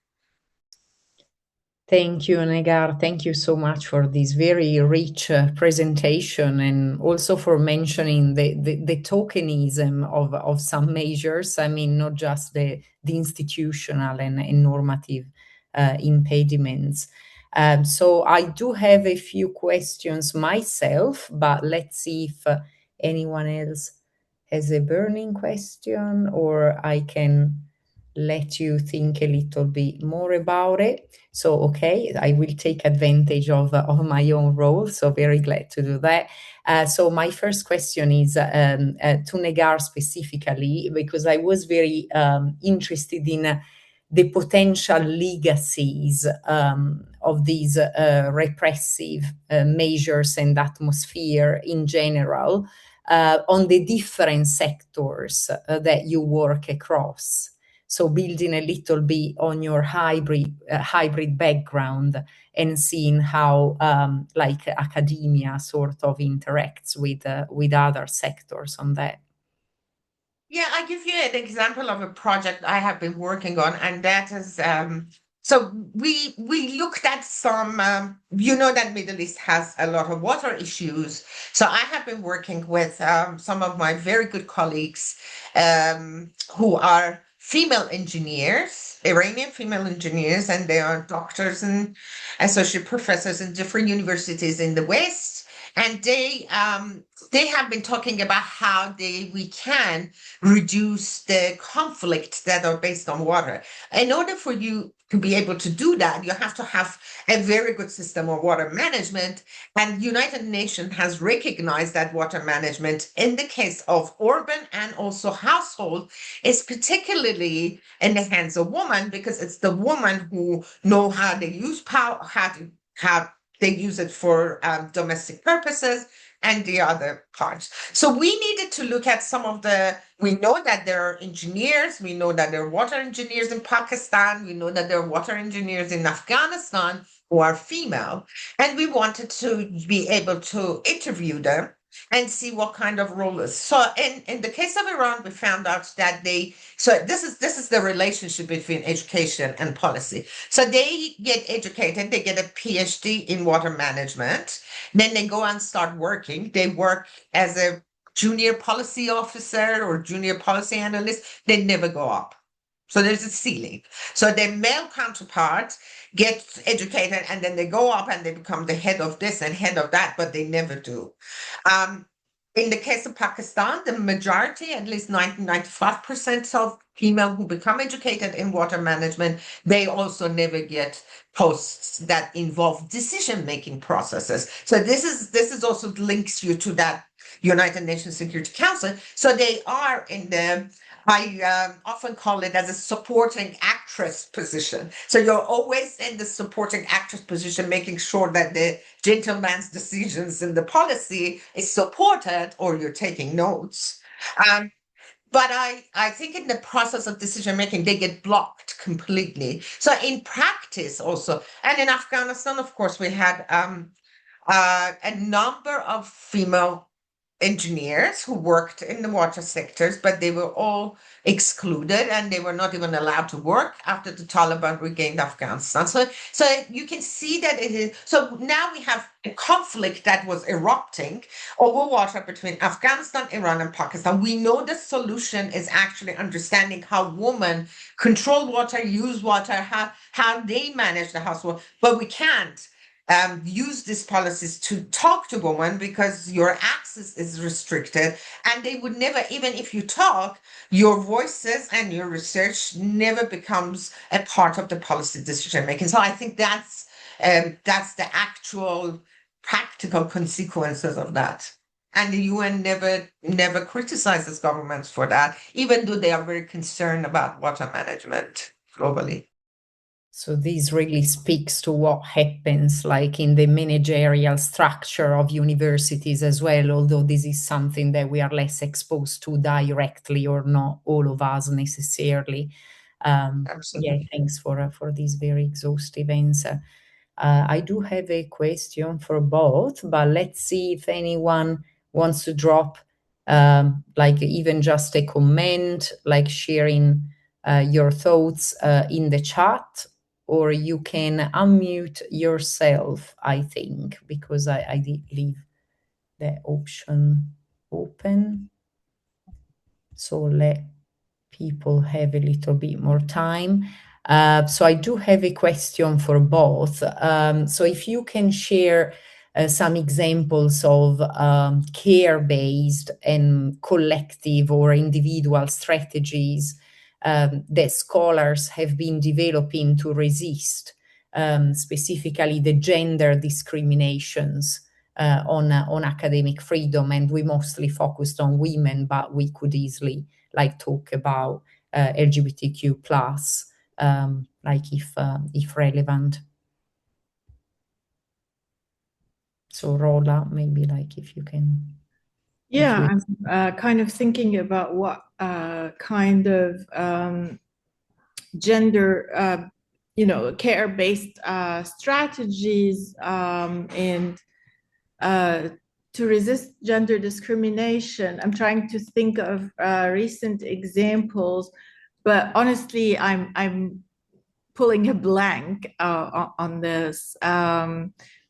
Thank you, Negar. Thank you so much for this very rich presentation, and also for mentioning the tokenism of some measures. I mean, not just the institutional and normative impediments. So I do have a few questions myself, but let's see if anyone else has a burning question, or I can let you think a little bit more about it. So, okay, I will take advantage of my own role. So very glad to do that. So my first question is to Negar specifically, because I was very interested in the potential legacies of these repressive measures and atmosphere in general on the different sectors that you work across. So building a little bit on your hybrid background and seeing how like academia sort of interacts with other sectors on that. Yeah, I give you an example of a project I have been working on, and that is so we looked at some you know that Middle East has a lot of water issues. So I have been working with some of my very good colleagues who are female engineers, Iranian female engineers, and they are doctors and associate professors in different universities in the West. and they have been talking about how we can reduce the conflict that are based on water. In order for you to be able to do that, you have to have a very good system of water management. And United Nations has recognized that water management in the case of urban and also household is particularly in the hands of women, because it's the woman who know how they use power, how they use it for domestic purposes, and the other parts. So we needed to look at we know that there are engineers, we know that there are water engineers in Pakistan, we know that there are water engineers in Afghanistan who are female, and we wanted to be able to interview them and see what kind of role is. So in the case of Iran, we found out that this is the relationship between education and policy. So they get educated, they get a PhD in water management, then they go and start working. They work as a junior policy officer or junior policy analyst. They never go up. So there's a ceiling. So their male counterparts get educated and then they go up and they become the head of this and head of that, but they never do. In the case of Pakistan, the majority, at least 95% of female who become educated in water management, they also never get posts that involve decision-making processes. So this is also links you to that United Nations Security Council. So they are I often call it as a supporting actress position. So you're always in the supporting actress position, making sure that the gentleman's decisions in the policy is supported, or you're taking notes. But I think in the process of decision making, they get blocked completely. So in practice also, and in Afghanistan, of course, we had a number of female engineers who worked in the water sectors, but they were all excluded and they were not even allowed to work after the Taliban regained Afghanistan. So you can see that it is. So now we have a conflict that was erupting over water between Afghanistan, Iran, and Pakistan. We know the solution is actually understanding how women control water, use water, how they manage the household, but we can't use these policies to talk to women because your access is restricted, and they would never, even if you talk, your voices and your research never becomes a part of the policy decision making. So I think that's the actual practical consequences of that. And the UN never criticizes governments for that, even though they are very concerned about water management globally. So this really speaks to what happens like in the managerial structure of universities as well, although this is something that we are less exposed to directly, or not all of us necessarily. Yeah, thanks for this very exhaustive answer. I do have a question for both, but let's see if anyone wants to drop like even just a comment, like sharing your thoughts in the chat, or you can unmute yourself, I think, because I did leave the option open. So let people have a little bit more time. So I do have a question for both. So if you can share some examples of care-based and collective or individual strategies that scholars have been developing to resist specifically the gender discriminations on academic freedom. And we mostly focused on women, but we could easily like talk about LGBTQ plus, like if relevant. So Rola, maybe like if you can. Yeah, I'm kind of thinking about what kind of gender, care-based strategies and to resist gender discrimination. I'm trying to think of recent examples, but honestly, I'm pulling a blank on this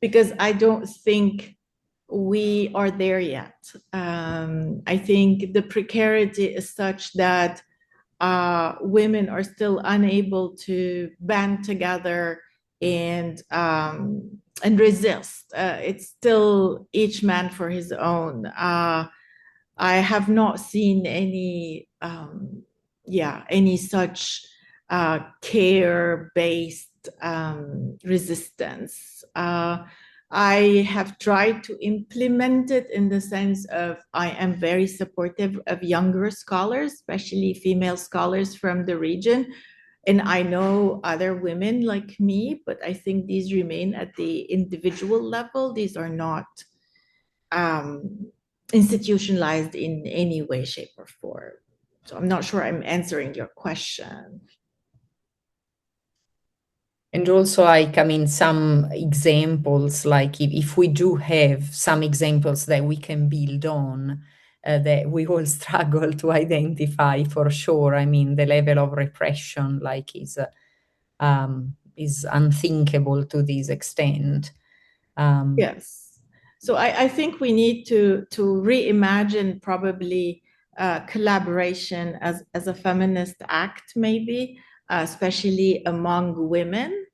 because I don't think we are there yet. I think the precarity is such that women are still unable to band together and resist. It's still each man for his own. I have not seen any such care-based resistance. I have tried to implement it in the sense of I am very supportive of younger scholars, especially female scholars from the region. And I know other women like me, but I think these remain at the individual level. These are not institutionalized in any way, shape, or form. So I'm not sure I'm answering your question. And also, some examples, like if we do have some examples that we can build on, that we all struggle to identify for sure. I mean, the level of repression, is unthinkable to this extent. Yes. So I think we need to reimagine probably collaboration as a feminist act, maybe, especially among women,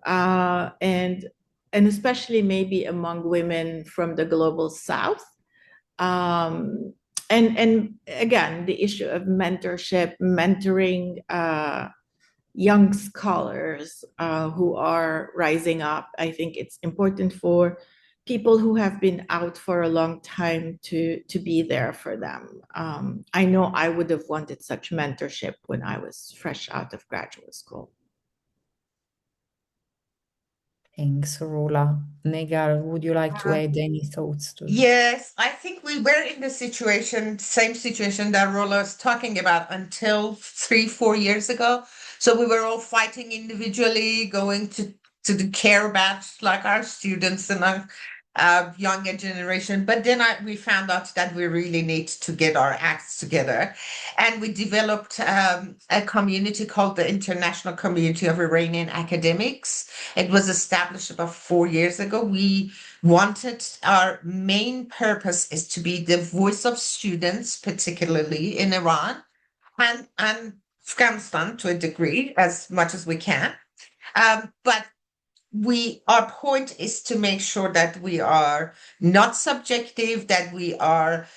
and especially maybe among women from the global South. And again, the issue of mentorship, mentoring young scholars who are rising up. I think it's important for people who have been out for a long time to be there for them. I know I would have wanted such mentorship when I was fresh out of graduate school. Thanks, Rola. Negar, would you like to add any thoughts to this? Yes, I think we were in the same situation that Rola was talking about until 3-4 years ago. So we were all fighting individually, going to the care batch like our students and our younger generation. But then we found out that we really need to get our acts together. And we developed a community called the International Community of Iranian Academics. It was established about 4 years ago. We wanted, our main purpose is to be the voice of students, particularly in Iran and Afghanistan to a degree, as much as we can. But our point is to make sure that we are not subjective, that we are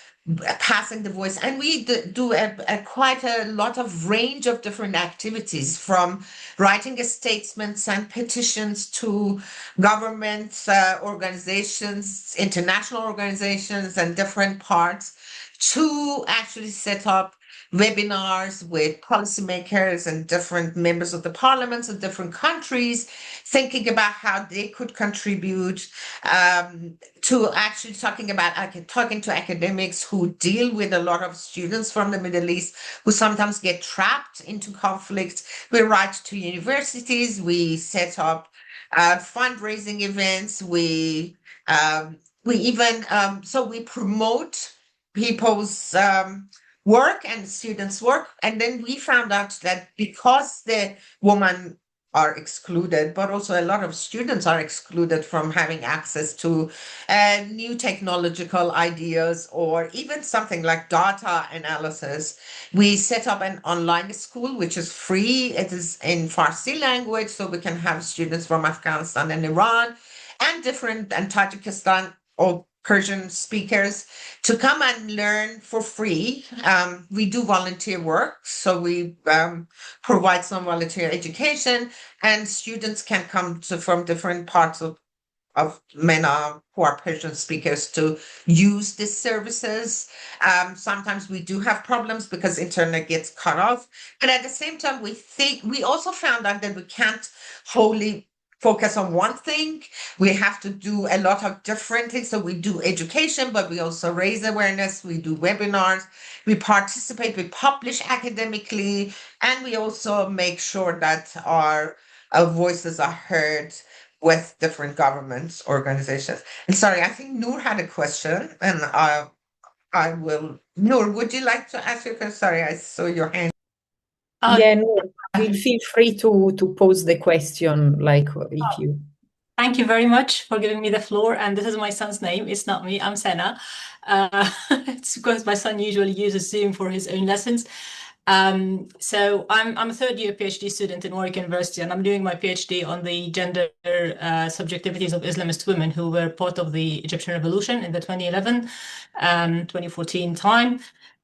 passing the voice, and we do quite a lot of range of different activities, from writing statements and petitions to government organizations, international organizations, and different parts, to actually set up webinars with policymakers and different members of the parliaments of different countries, thinking about how they could contribute, to actually talking to academics who deal with a lot of students from the Middle East who sometimes get trapped into conflict. We write to universities, we set up fundraising events, we even we promote people's work and students' work. And then we found out that because the women are excluded, but also a lot of students are excluded from having access to new technological ideas or even something like data analysis. We set up an online school, which is free. It is in Farsi language, so we can have students from Afghanistan and Iran and Tajikistan or Persian speakers to come and learn for free. We do volunteer work, so we provide some volunteer education, and students can come from different parts of MENA who are Persian speakers to use these services. Sometimes we do have problems because internet gets cut off. And at the same time, we also found out that we can't wholly focus on one thing. We have to do a lot of different things. So we do education, but we also raise awareness. We do webinars. We participate. We publish academically. And we also make sure that our voices are heard with different governments, organizations. And sorry, I think Noor had a question, and I will. Noor, would you like to ask your question? Sorry, I saw your hand. Yeah, Noor, feel free to pose the question, like if you. Thank you very much for giving me the floor. And this is my son's name. It's not me. I'm Sena. It's because my son usually uses Zoom for his own lessons. So I'm a third-year PhD student in Warwick University, and I'm doing my PhD on the gender subjectivities of Islamist women who were part of the Egyptian Revolution in the 2011, 2014 time.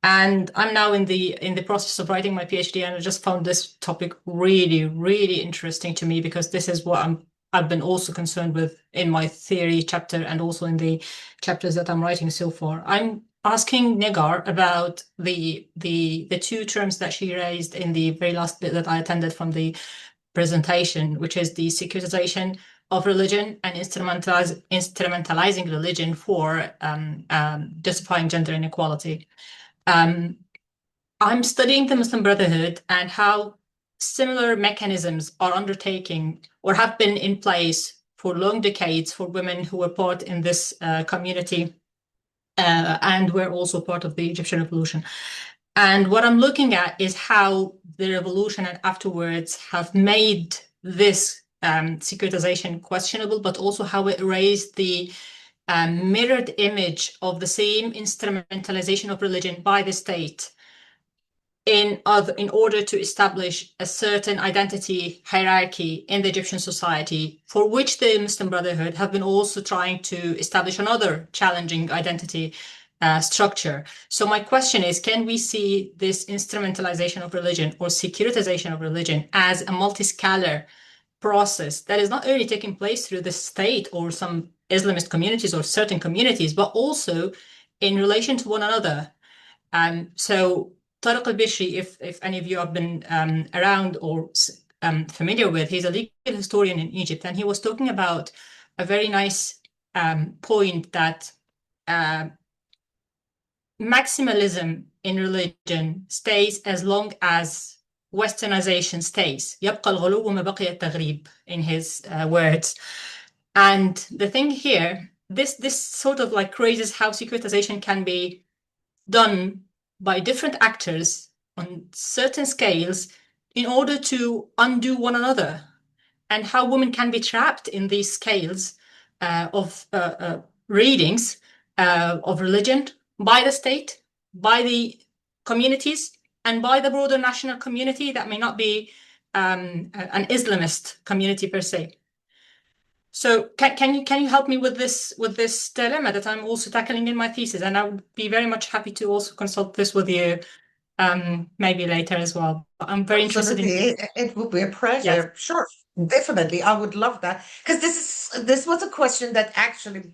And I'm now in the process of writing my PhD, and I just found this topic really, really interesting to me, because this is what I've been also concerned with in my theory chapter and also in the chapters that I'm writing so far. I'm asking Negar about the two terms that she raised in the very last bit that I attended from the presentation, which is the securitization of religion and instrumentalizing religion for justifying gender inequality. I'm studying the Muslim Brotherhood and how similar mechanisms are undertaking or have been in place for long decades for women who were part in this community and were also part of the Egyptian Revolution. And what I'm looking at is how the revolution and afterwards have made this securitization questionable, but also how it raised the mirrored image of the same instrumentalization of religion by the state in order to establish a certain identity hierarchy in the Egyptian society, for which the Muslim Brotherhood have been also trying to establish another challenging identity structure. So my question is, can we see this instrumentalization of religion or securitization of religion as a multiscalar process that is not only taking place through the state or some Islamist communities or certain communities, but also in relation to one another? So Tariq al-Bishri, if any of you have been around or familiar with, he's a legal historian in Egypt, and he was talking about a very nice point that maximalism in religion stays as long as Westernization stays. يبقى الغلو ما بقي التغريب, in his words. And the thing here, this sort of like raises how securitization can be done by different actors on certain scales in order to undo one another, and how women can be trapped in these scales of readings of religion by the state, by the communities, and by the broader national community that may not be an Islamist community per se. So can you help me with this dilemma that I'm also tackling in my thesis? And I would be very much happy to also consult this with you maybe later as well. I'm very interested in it would be a pleasure. Yes. Sure, definitely. I would love that, because this was a question that actually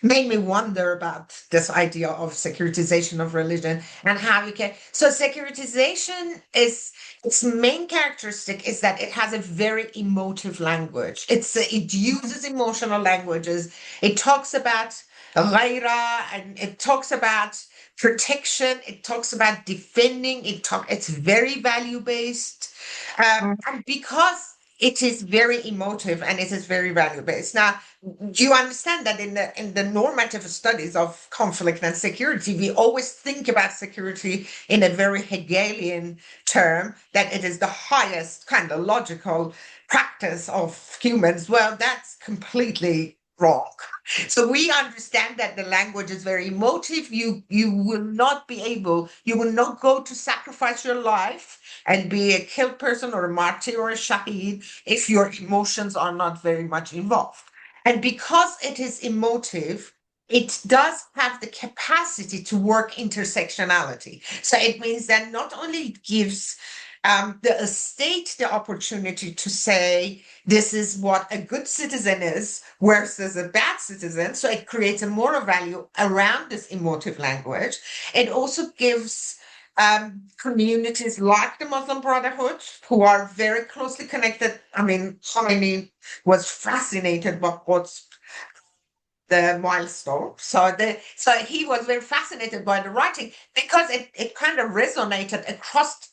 made me wonder about this idea of securitization of religion and how you can. So securitization is, its main characteristic is that it has a very emotive language. It uses emotional languages. It talks about ghaira, and it talks about protection. It talks about defending. It's very value based, and because it is very emotive and it is very value based. Now, you understand that in the normative studies of conflict and security, we always think about security in a very Hegelian term, that it is the highest kind of logical practice of humans. Well, that's completely wrong. So we understand that the language is very emotive. You will not go to sacrifice your life and be a killed person or a martyr or a shaheed if your emotions are not very much involved. And because it is emotive, it does have the capacity to work intersectionality. So it means that not only it gives the state the opportunity to say, this is what a good citizen is versus a bad citizen. So it creates a moral value around this emotive language. It also gives communities like the Muslim Brotherhood, who are very closely connected. I mean, Khomeini was fascinated by what's the milestone. So he was very fascinated by the writing because it kind of resonated across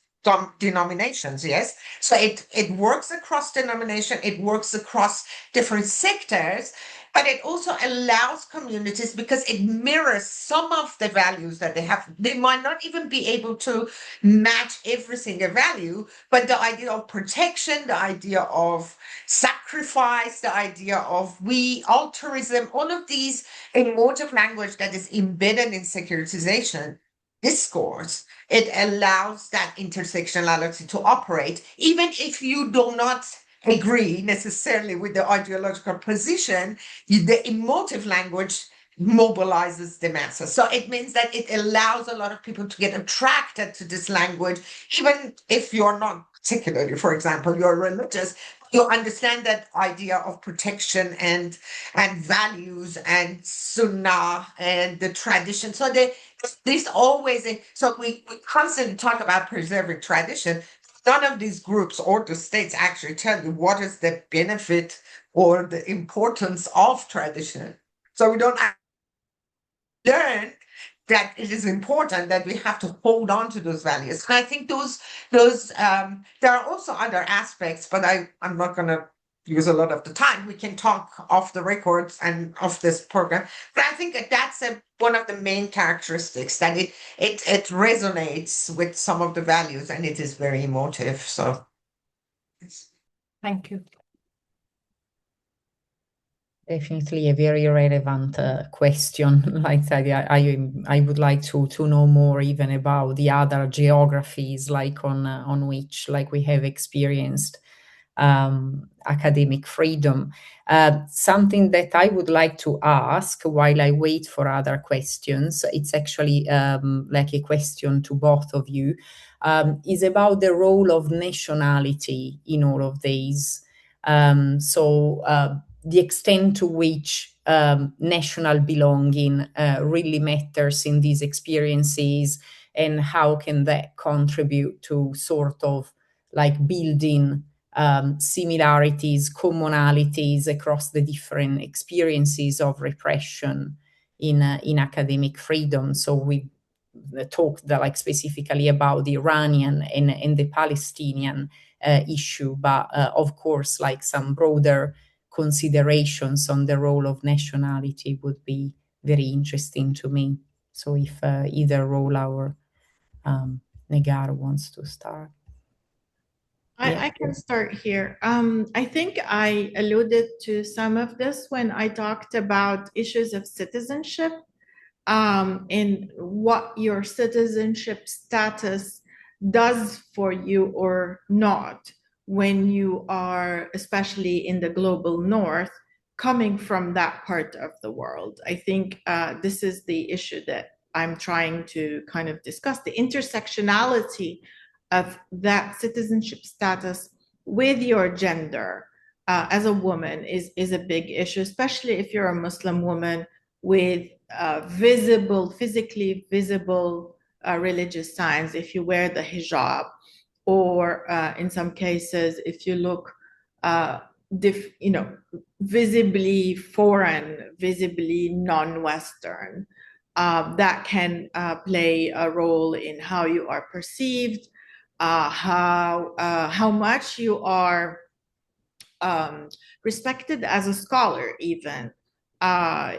denominations. Yes, so it works across denomination, it works across different sectors, but it also allows communities, because it mirrors some of the values that they have. They might not even be able to match every single value, but the idea of protection, the idea of sacrifice, the idea of altruism, all of these emotive language that is embedded in securitization discourse, it allows that intersectionality to operate, even if you do not agree necessarily with the ideological position. The emotive language mobilizes the masses. So it means that it allows a lot of people to get attracted to this language, even if you're not particularly, for example, you're religious. You understand that idea of protection and values and sunnah and the tradition. So there's always so we constantly talk about preserving tradition. None of these groups or the states actually tell you what is the benefit or the importance of tradition. So we don't learn that it is important that we have to hold on to those values. And I think those there are also other aspects, but I'm not going to use a lot of the time. We can talk off the records and off this program. But I think that that's one of the main characteristics, that it resonates with some of the values, and it is very emotive. So Thank you. Definitely a very relevant question. Like I would like to know more even about the other geographies, like on which like we have experienced academic freedom. Something that I would like to ask while I wait for other questions, it's actually like a question to both of you, is about the role of nationality in all of these. The extent to which national belonging really matters in these experiences, and how can that contribute to sort of like building similarities, commonalities across the different experiences of repression in academic freedom. So we talked like specifically about the Iranian and the Palestinian issue, but of course, like some broader considerations on the role of nationality would be very interesting to me. So if either Rola or Negar wants to start. I can start here. I think I alluded to some of this when I talked about issues of citizenship, and what your citizenship status does for you or not when you are, especially in the global north, coming from that part of the world. I think this is the issue that I'm trying to kind of discuss, the intersectionality of that citizenship status with your gender as a woman is a big issue, especially if you're a Muslim woman with physically visible religious signs, if you wear the hijab, or in some cases, if you look, visibly foreign, visibly non-Western, that can play a role in how you are perceived, how much you are respected as a scholar, even.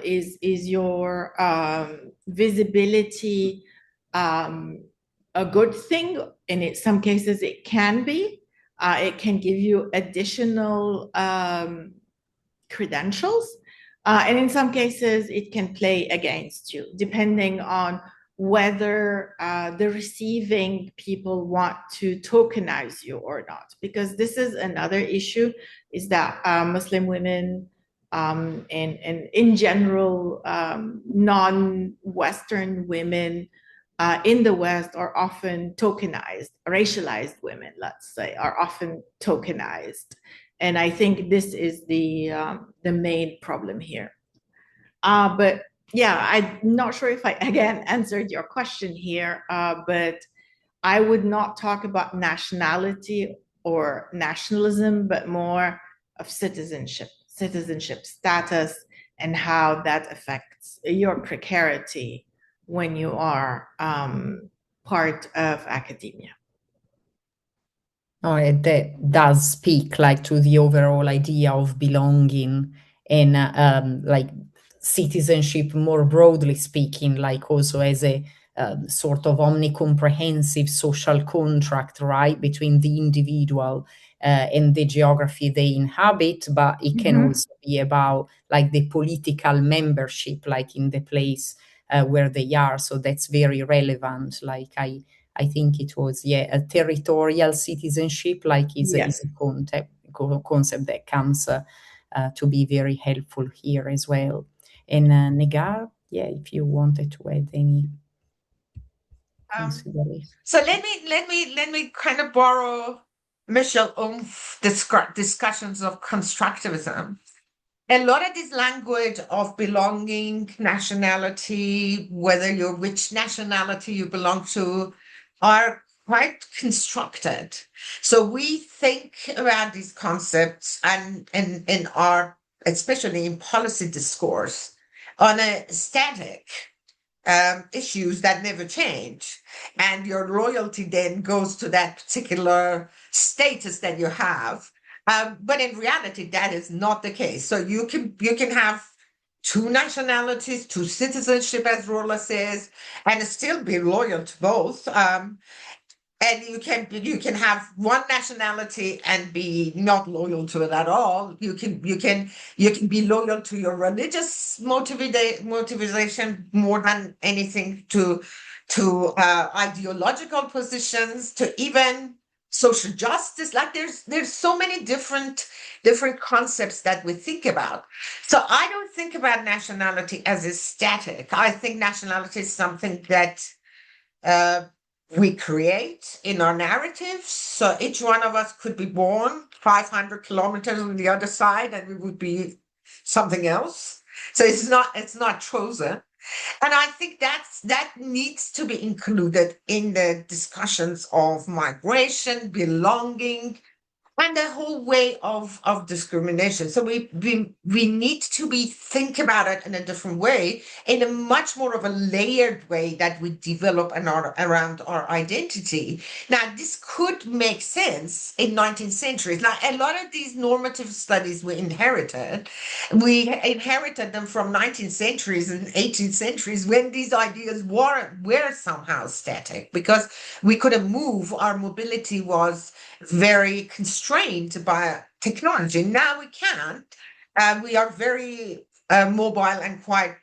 Is your visibility a good thing? And in some cases it can be. It can give you additional credentials. And in some cases it can play against you, depending on whether the receiving people want to tokenize you or not. Because this is another issue, is that Muslim women and in general, non-Western women in the West are often tokenized. Racialized women, let's say, are often tokenized. And I think this is the main problem here. But yeah, I'm not sure if I, again, answered your question here, but I would not talk about nationality or nationalism, but more of citizenship status, and how that affects your precarity when you are part of academia. Oh, that does speak like to the overall idea of belonging and like citizenship more broadly speaking, like also as a sort of omnicomprehensive social contract, right, between the individual and the geography they inhabit, but it can also be about like the political membership, like in the place where they are. So that's very relevant. Like I think it was, a territorial citizenship, like is a concept that comes to be very helpful here as well. And Negar, if you wanted to add any consideration. So let me kind of borrow Michelle Um's discussions of constructivism. A lot of this language of belonging, nationality, which nationality you belong to, are quite constructed. So we think about these concepts and in our, especially in policy discourse, on a static issues that never change. And your loyalty then goes to that particular status that you have. But in reality, that is not the case. So you can have two nationalities, two citizenship, as Rola says, and still be loyal to both. And you can have one nationality and be not loyal to it at all. You can be loyal to your religious motivation more than anything, to ideological positions, to even social justice. Like there's so many different concepts that we think about. So I don't think about nationality as a static. I think nationality is something that we create in our narratives. So each one of us could be born 500 kilometers on the other side and we would be something else. So it's not chosen. And I think that needs to be included in the discussions of migration, belonging, and the whole way of discrimination. So we need to think about it in a different way, in a much more of a layered way that we develop around our identity. Now, this could make sense in 19th centuries. Like a lot of these normative studies we inherited them from 19th centuries and 18th centuries, when these ideas were somehow static, because we couldn't move. Our mobility was very constrained by technology. Now we can't. We are very mobile and quite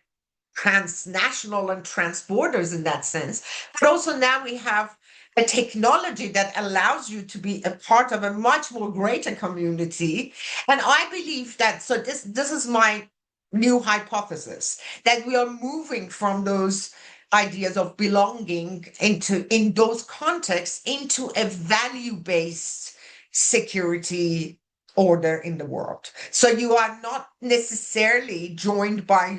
transnational and transborders in that sense. But also now we have a technology that allows you to be a part of a much more greater community. And I believe that, so this is my new hypothesis, that we are moving from those ideas of belonging in those contexts into a value-based security order in the world. So you are not necessarily joined by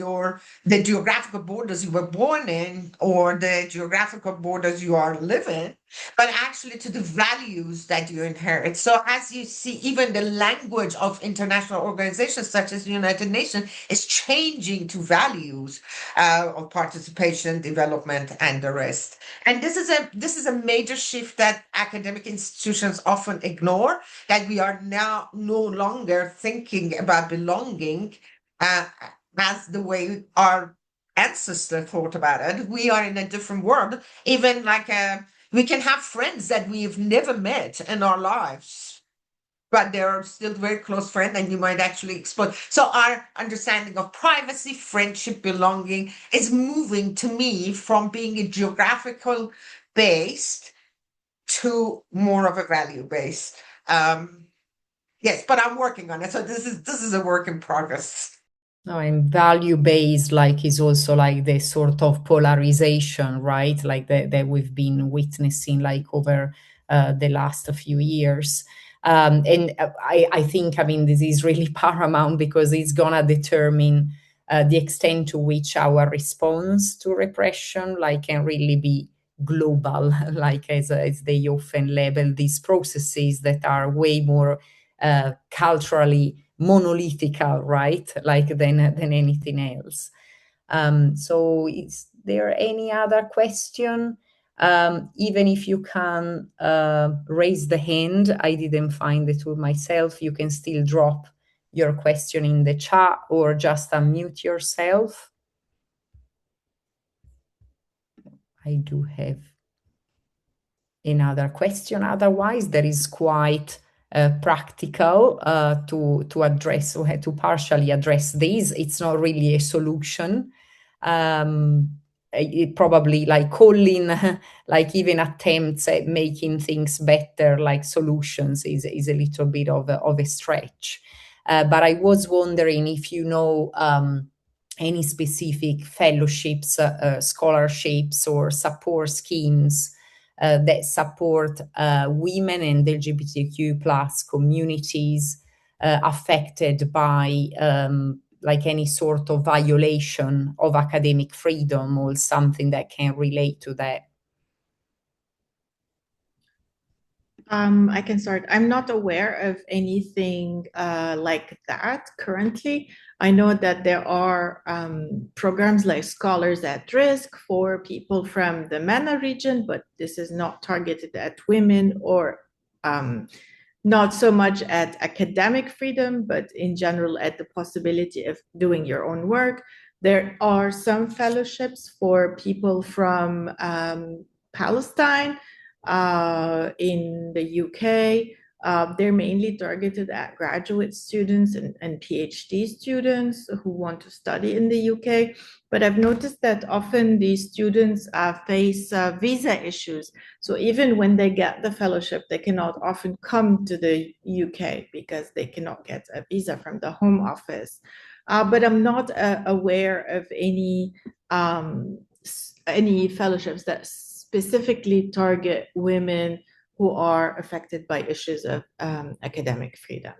the geographical borders you were born in or the geographical borders you are living, but actually to the values that you inherit. So as you see, even the language of international organizations such as the United Nations is changing to values of participation, development, and the rest. And this is a major shift that academic institutions often ignore, that we are now no longer thinking about belonging as the way our ancestors thought about it. We are in a different world. Even like we can have friends that we've never met in our lives, but they're still very close friends, and you might actually explore. So our understanding of privacy, friendship, belonging is moving, to me, from being a geographical based to more of a value based. Yes, but I'm working on it. So this is a work in progress. No, and value-based, like, is also like the sort of polarization, right? Like that we've been witnessing like over the last few years. And I think, I mean, this is really paramount because it's gonna determine the extent to which our response to repression can really be global, like as they often label these processes that are way more culturally monolithical, right? Than anything else. So is there any other question? Even if you can raise the hand, I didn't find the tool myself. You can still drop your question in the chat or just unmute yourself. I do have another question. Otherwise, there is quite practical to address or to partially address these. It's not really a solution. probably like calling like even attempts at making things better, like solutions, is a little bit of a stretch. But I was wondering if you know any specific fellowships, scholarships, or support schemes that support women and LGBTQ plus communities affected by like any sort of violation of academic freedom, or something that can relate to that. I can start. I'm not aware of anything like that currently. I know that there are programs like Scholars at Risk for people from the MENA region, but this is not targeted at women, or not so much at academic freedom, but in general at the possibility of doing your own work. There are some fellowships for people from Palestine in the UK. They're mainly targeted at graduate students and PhD students who want to study in the UK. But I've noticed that often these students face visa issues. So even when they get the fellowship, they cannot often come to the UK because they cannot get a visa from the Home Office. But I'm not aware of any fellowships that specifically target women who are affected by issues of academic freedom.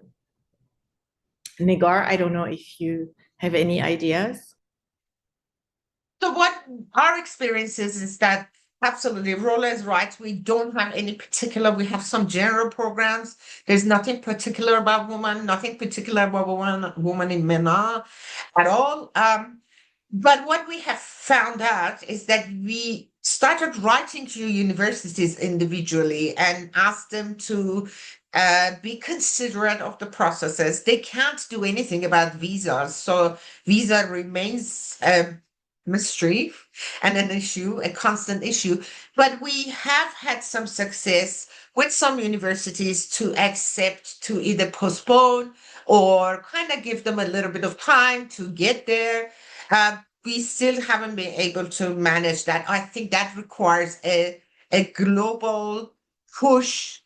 Negar, I don't know if you have any ideas. So what our experience is that absolutely, Rola is right. We don't have any particular, we have some general programs. There's nothing particular about women, nothing particular about woman in MENA at all. But what we have found out is that we started writing to universities individually and asked them to be considerate of the processes. They can't do anything about visas, so visa remains a mystery and an issue, a constant issue. But we have had some success with some universities to accept to either postpone or kind of give them a little bit of time to get there. We still haven't been able to manage that. I think that requires a global push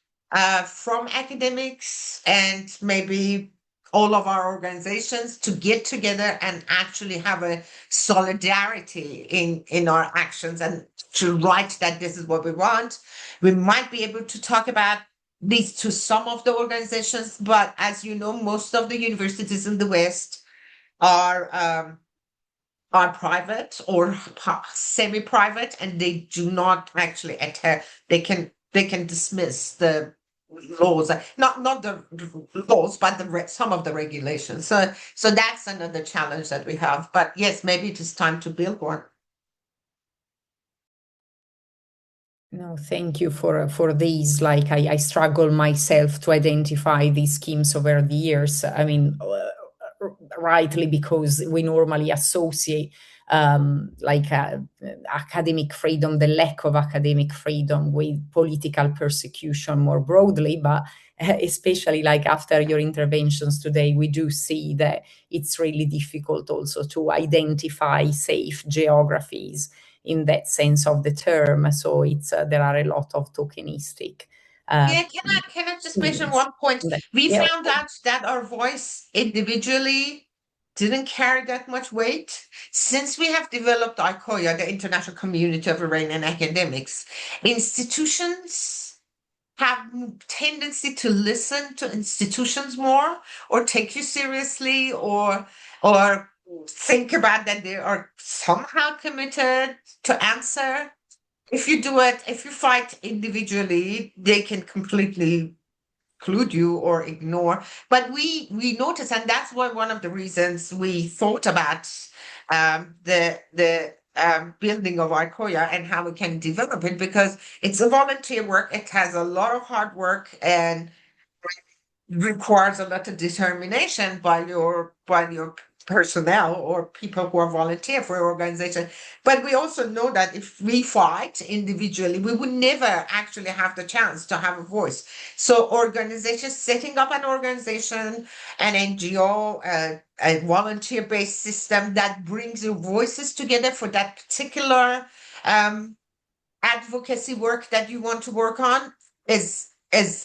from academics and maybe all of our organizations to get together and actually have a solidarity in our actions and to write that this is what we want. We might be able to talk about these to some of the organizations, but as you know, most of the universities in the West are private or semi-private, and they do not actually they can dismiss the laws, not the laws, but some of the regulations. So that's another challenge that we have. But yes, maybe it is time to build one. No, thank you for these. Like I struggle myself to identify these schemes over the years. I mean, rightly, because we normally associate academic freedom, the lack of academic freedom, with political persecution more broadly. But especially like after your interventions today, we do see that it's really difficult also to identify safe geographies in that sense of the term. So it's there are a lot of tokenistic. Yeah, can I just mention one point? We found out that our voice individually didn't carry that much weight. Since we have developed ICOIA, the International Community of Iranian Academics, institutions have tendency to listen to institutions more, or take you seriously, or think about that they are somehow committed to answer. If you fight individually, they can completely exclude you or ignore. But we notice, and that's one of the reasons we thought about the building of ICOIA and how we can develop it, because it's a volunteer work. It has a lot of hard work and requires a lot of determination by your personnel or people who are volunteer for your organization. But we also know that if we fight individually, we would never actually have the chance to have a voice. So organizations, setting up an organization, an NGO, a volunteer-based system that brings your voices together for that particular advocacy work that you want to work on is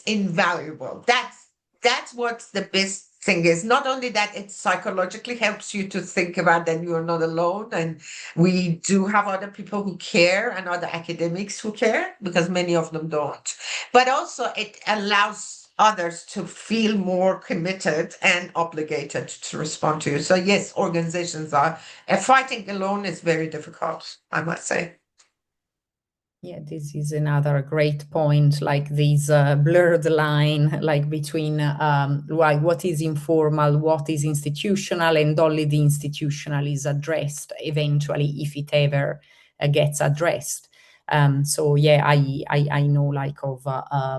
invaluable. That's what the best thing is. Not only that, it psychologically helps you to think about that you're not alone, and we do have other people who care and other academics who care, because many of them don't. But also it allows others to feel more committed and obligated to respond to you. So yes, organizations are fighting alone is very difficult, I must say. Yeah, this is another great point, like this blurred line, like between what is informal, what is institutional, and only the institutional is addressed eventually, if it ever gets addressed. So yeah, I know like of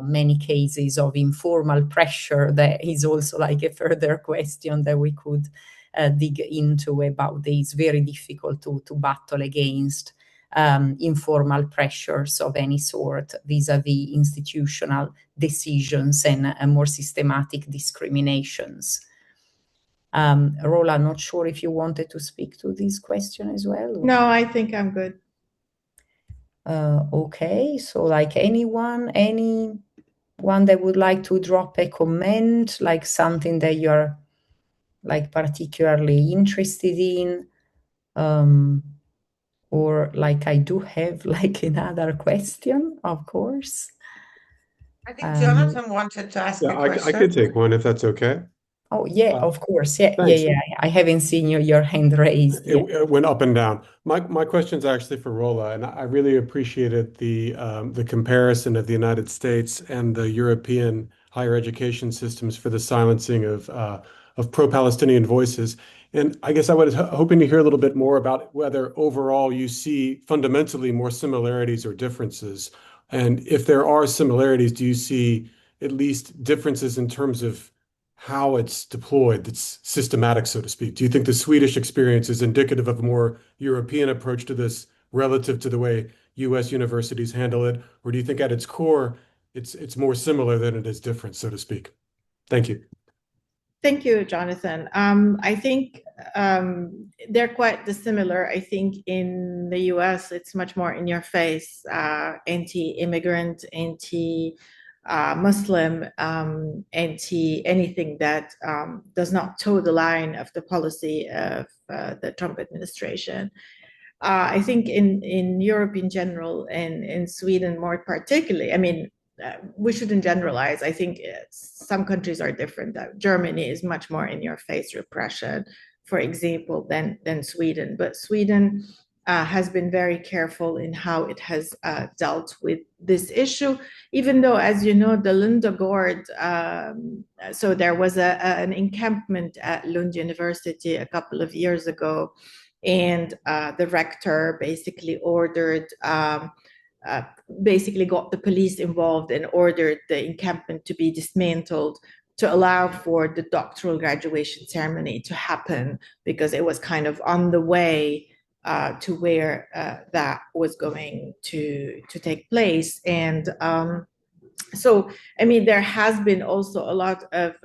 many cases of informal pressure. That is also like a further question that we could dig into about this. Very difficult to battle against informal pressures of any sort vis-a-vis institutional decisions and more systematic discriminations. Rola, not sure if you wanted to speak to this question as well. No, I think I'm good. Okay, so like anyone that would like to drop a comment, like something that you're like particularly interested in, or like I do have like another question, of course. I think Jonathan wanted to ask a question. I could take one if that's okay. Oh yeah, of course. Yeah, thanks. yeah. I haven't seen your hand raised. It went up and down. My question's actually for Rola, and I really appreciated the comparison of the United States and the European higher education systems for the silencing of pro-Palestinian voices. And I guess I was hoping to hear a little bit more about whether overall you see fundamentally more similarities or differences. And if there are similarities, do you see at least differences in terms of how it's deployed, that's systematic, so to speak? Do you think the Swedish experience is indicative of a more European approach to this relative to the way US universities handle it? Or do you think at its core, it's more similar than it is different, so to speak? Thank you. Thank you, Jonathan. I think they're quite dissimilar. I think in the US, it's much more in your face, anti-immigrant, anti-Muslim, anti anything that does not toe the line of the policy of the Trump administration. I think in Europe in general, and in Sweden more particularly, I mean, we shouldn't generalize. I think some countries are different. Germany is much more in your face repression, for example, than Sweden. But Sweden has been very careful in how it has dealt with this issue, even though, as you know, the Lund, so there was an encampment at Lund University a couple of years ago, and the rector basically ordered basically got the police involved and ordered the encampment to be dismantled to allow for the doctoral graduation ceremony to happen, because it was kind of on the way to where that was going to take place. And so, I mean, there has been also a lot of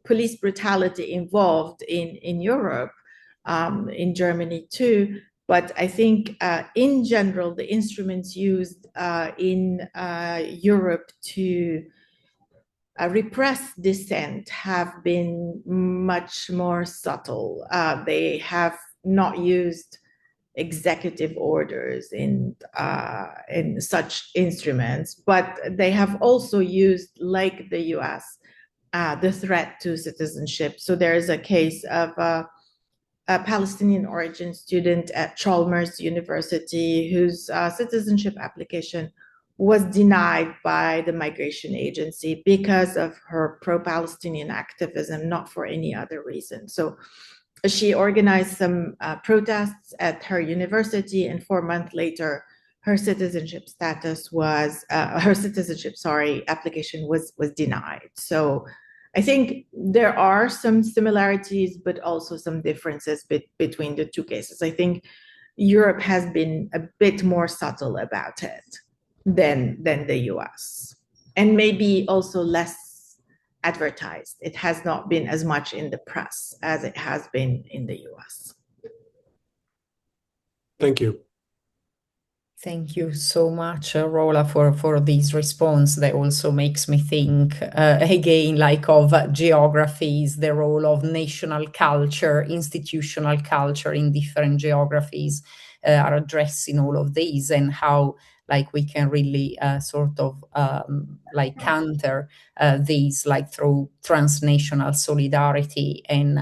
police brutality involved in Europe, in Germany too. But I think in general, the instruments used in Europe to repress dissent have been much more subtle. They have not used executive orders in such instruments, but they have also used, like the US, the threat to citizenship. So there is a case of a Palestinian origin student at Chalmers University whose citizenship application was denied by the migration agency because of her pro-Palestinian activism, not for any other reason. So she organized some protests at her university, and 4 months later, her citizenship application was denied. So I think there are some similarities, but also some differences between the two cases. I think Europe has been a bit more subtle about it than the US, and maybe also less advertised. It has not been as much in the press as it has been in the US. Thank you. Thank you so much, Rola, for this response. That also makes me think again, like of geographies, the role of national culture, institutional culture in different geographies are addressing all of these, and how like we can really sort of like counter these like through transnational solidarity, and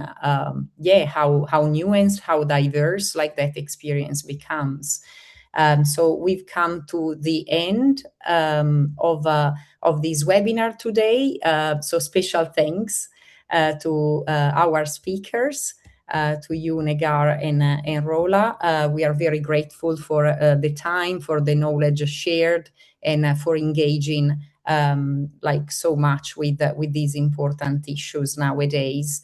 yeah, how nuanced, how diverse like that experience becomes. So we've come to the end of this webinar today. So special thanks to our speakers, to you, Negar and Rola. We are very grateful for the time, for the knowledge shared, and for engaging like so much with these important issues nowadays.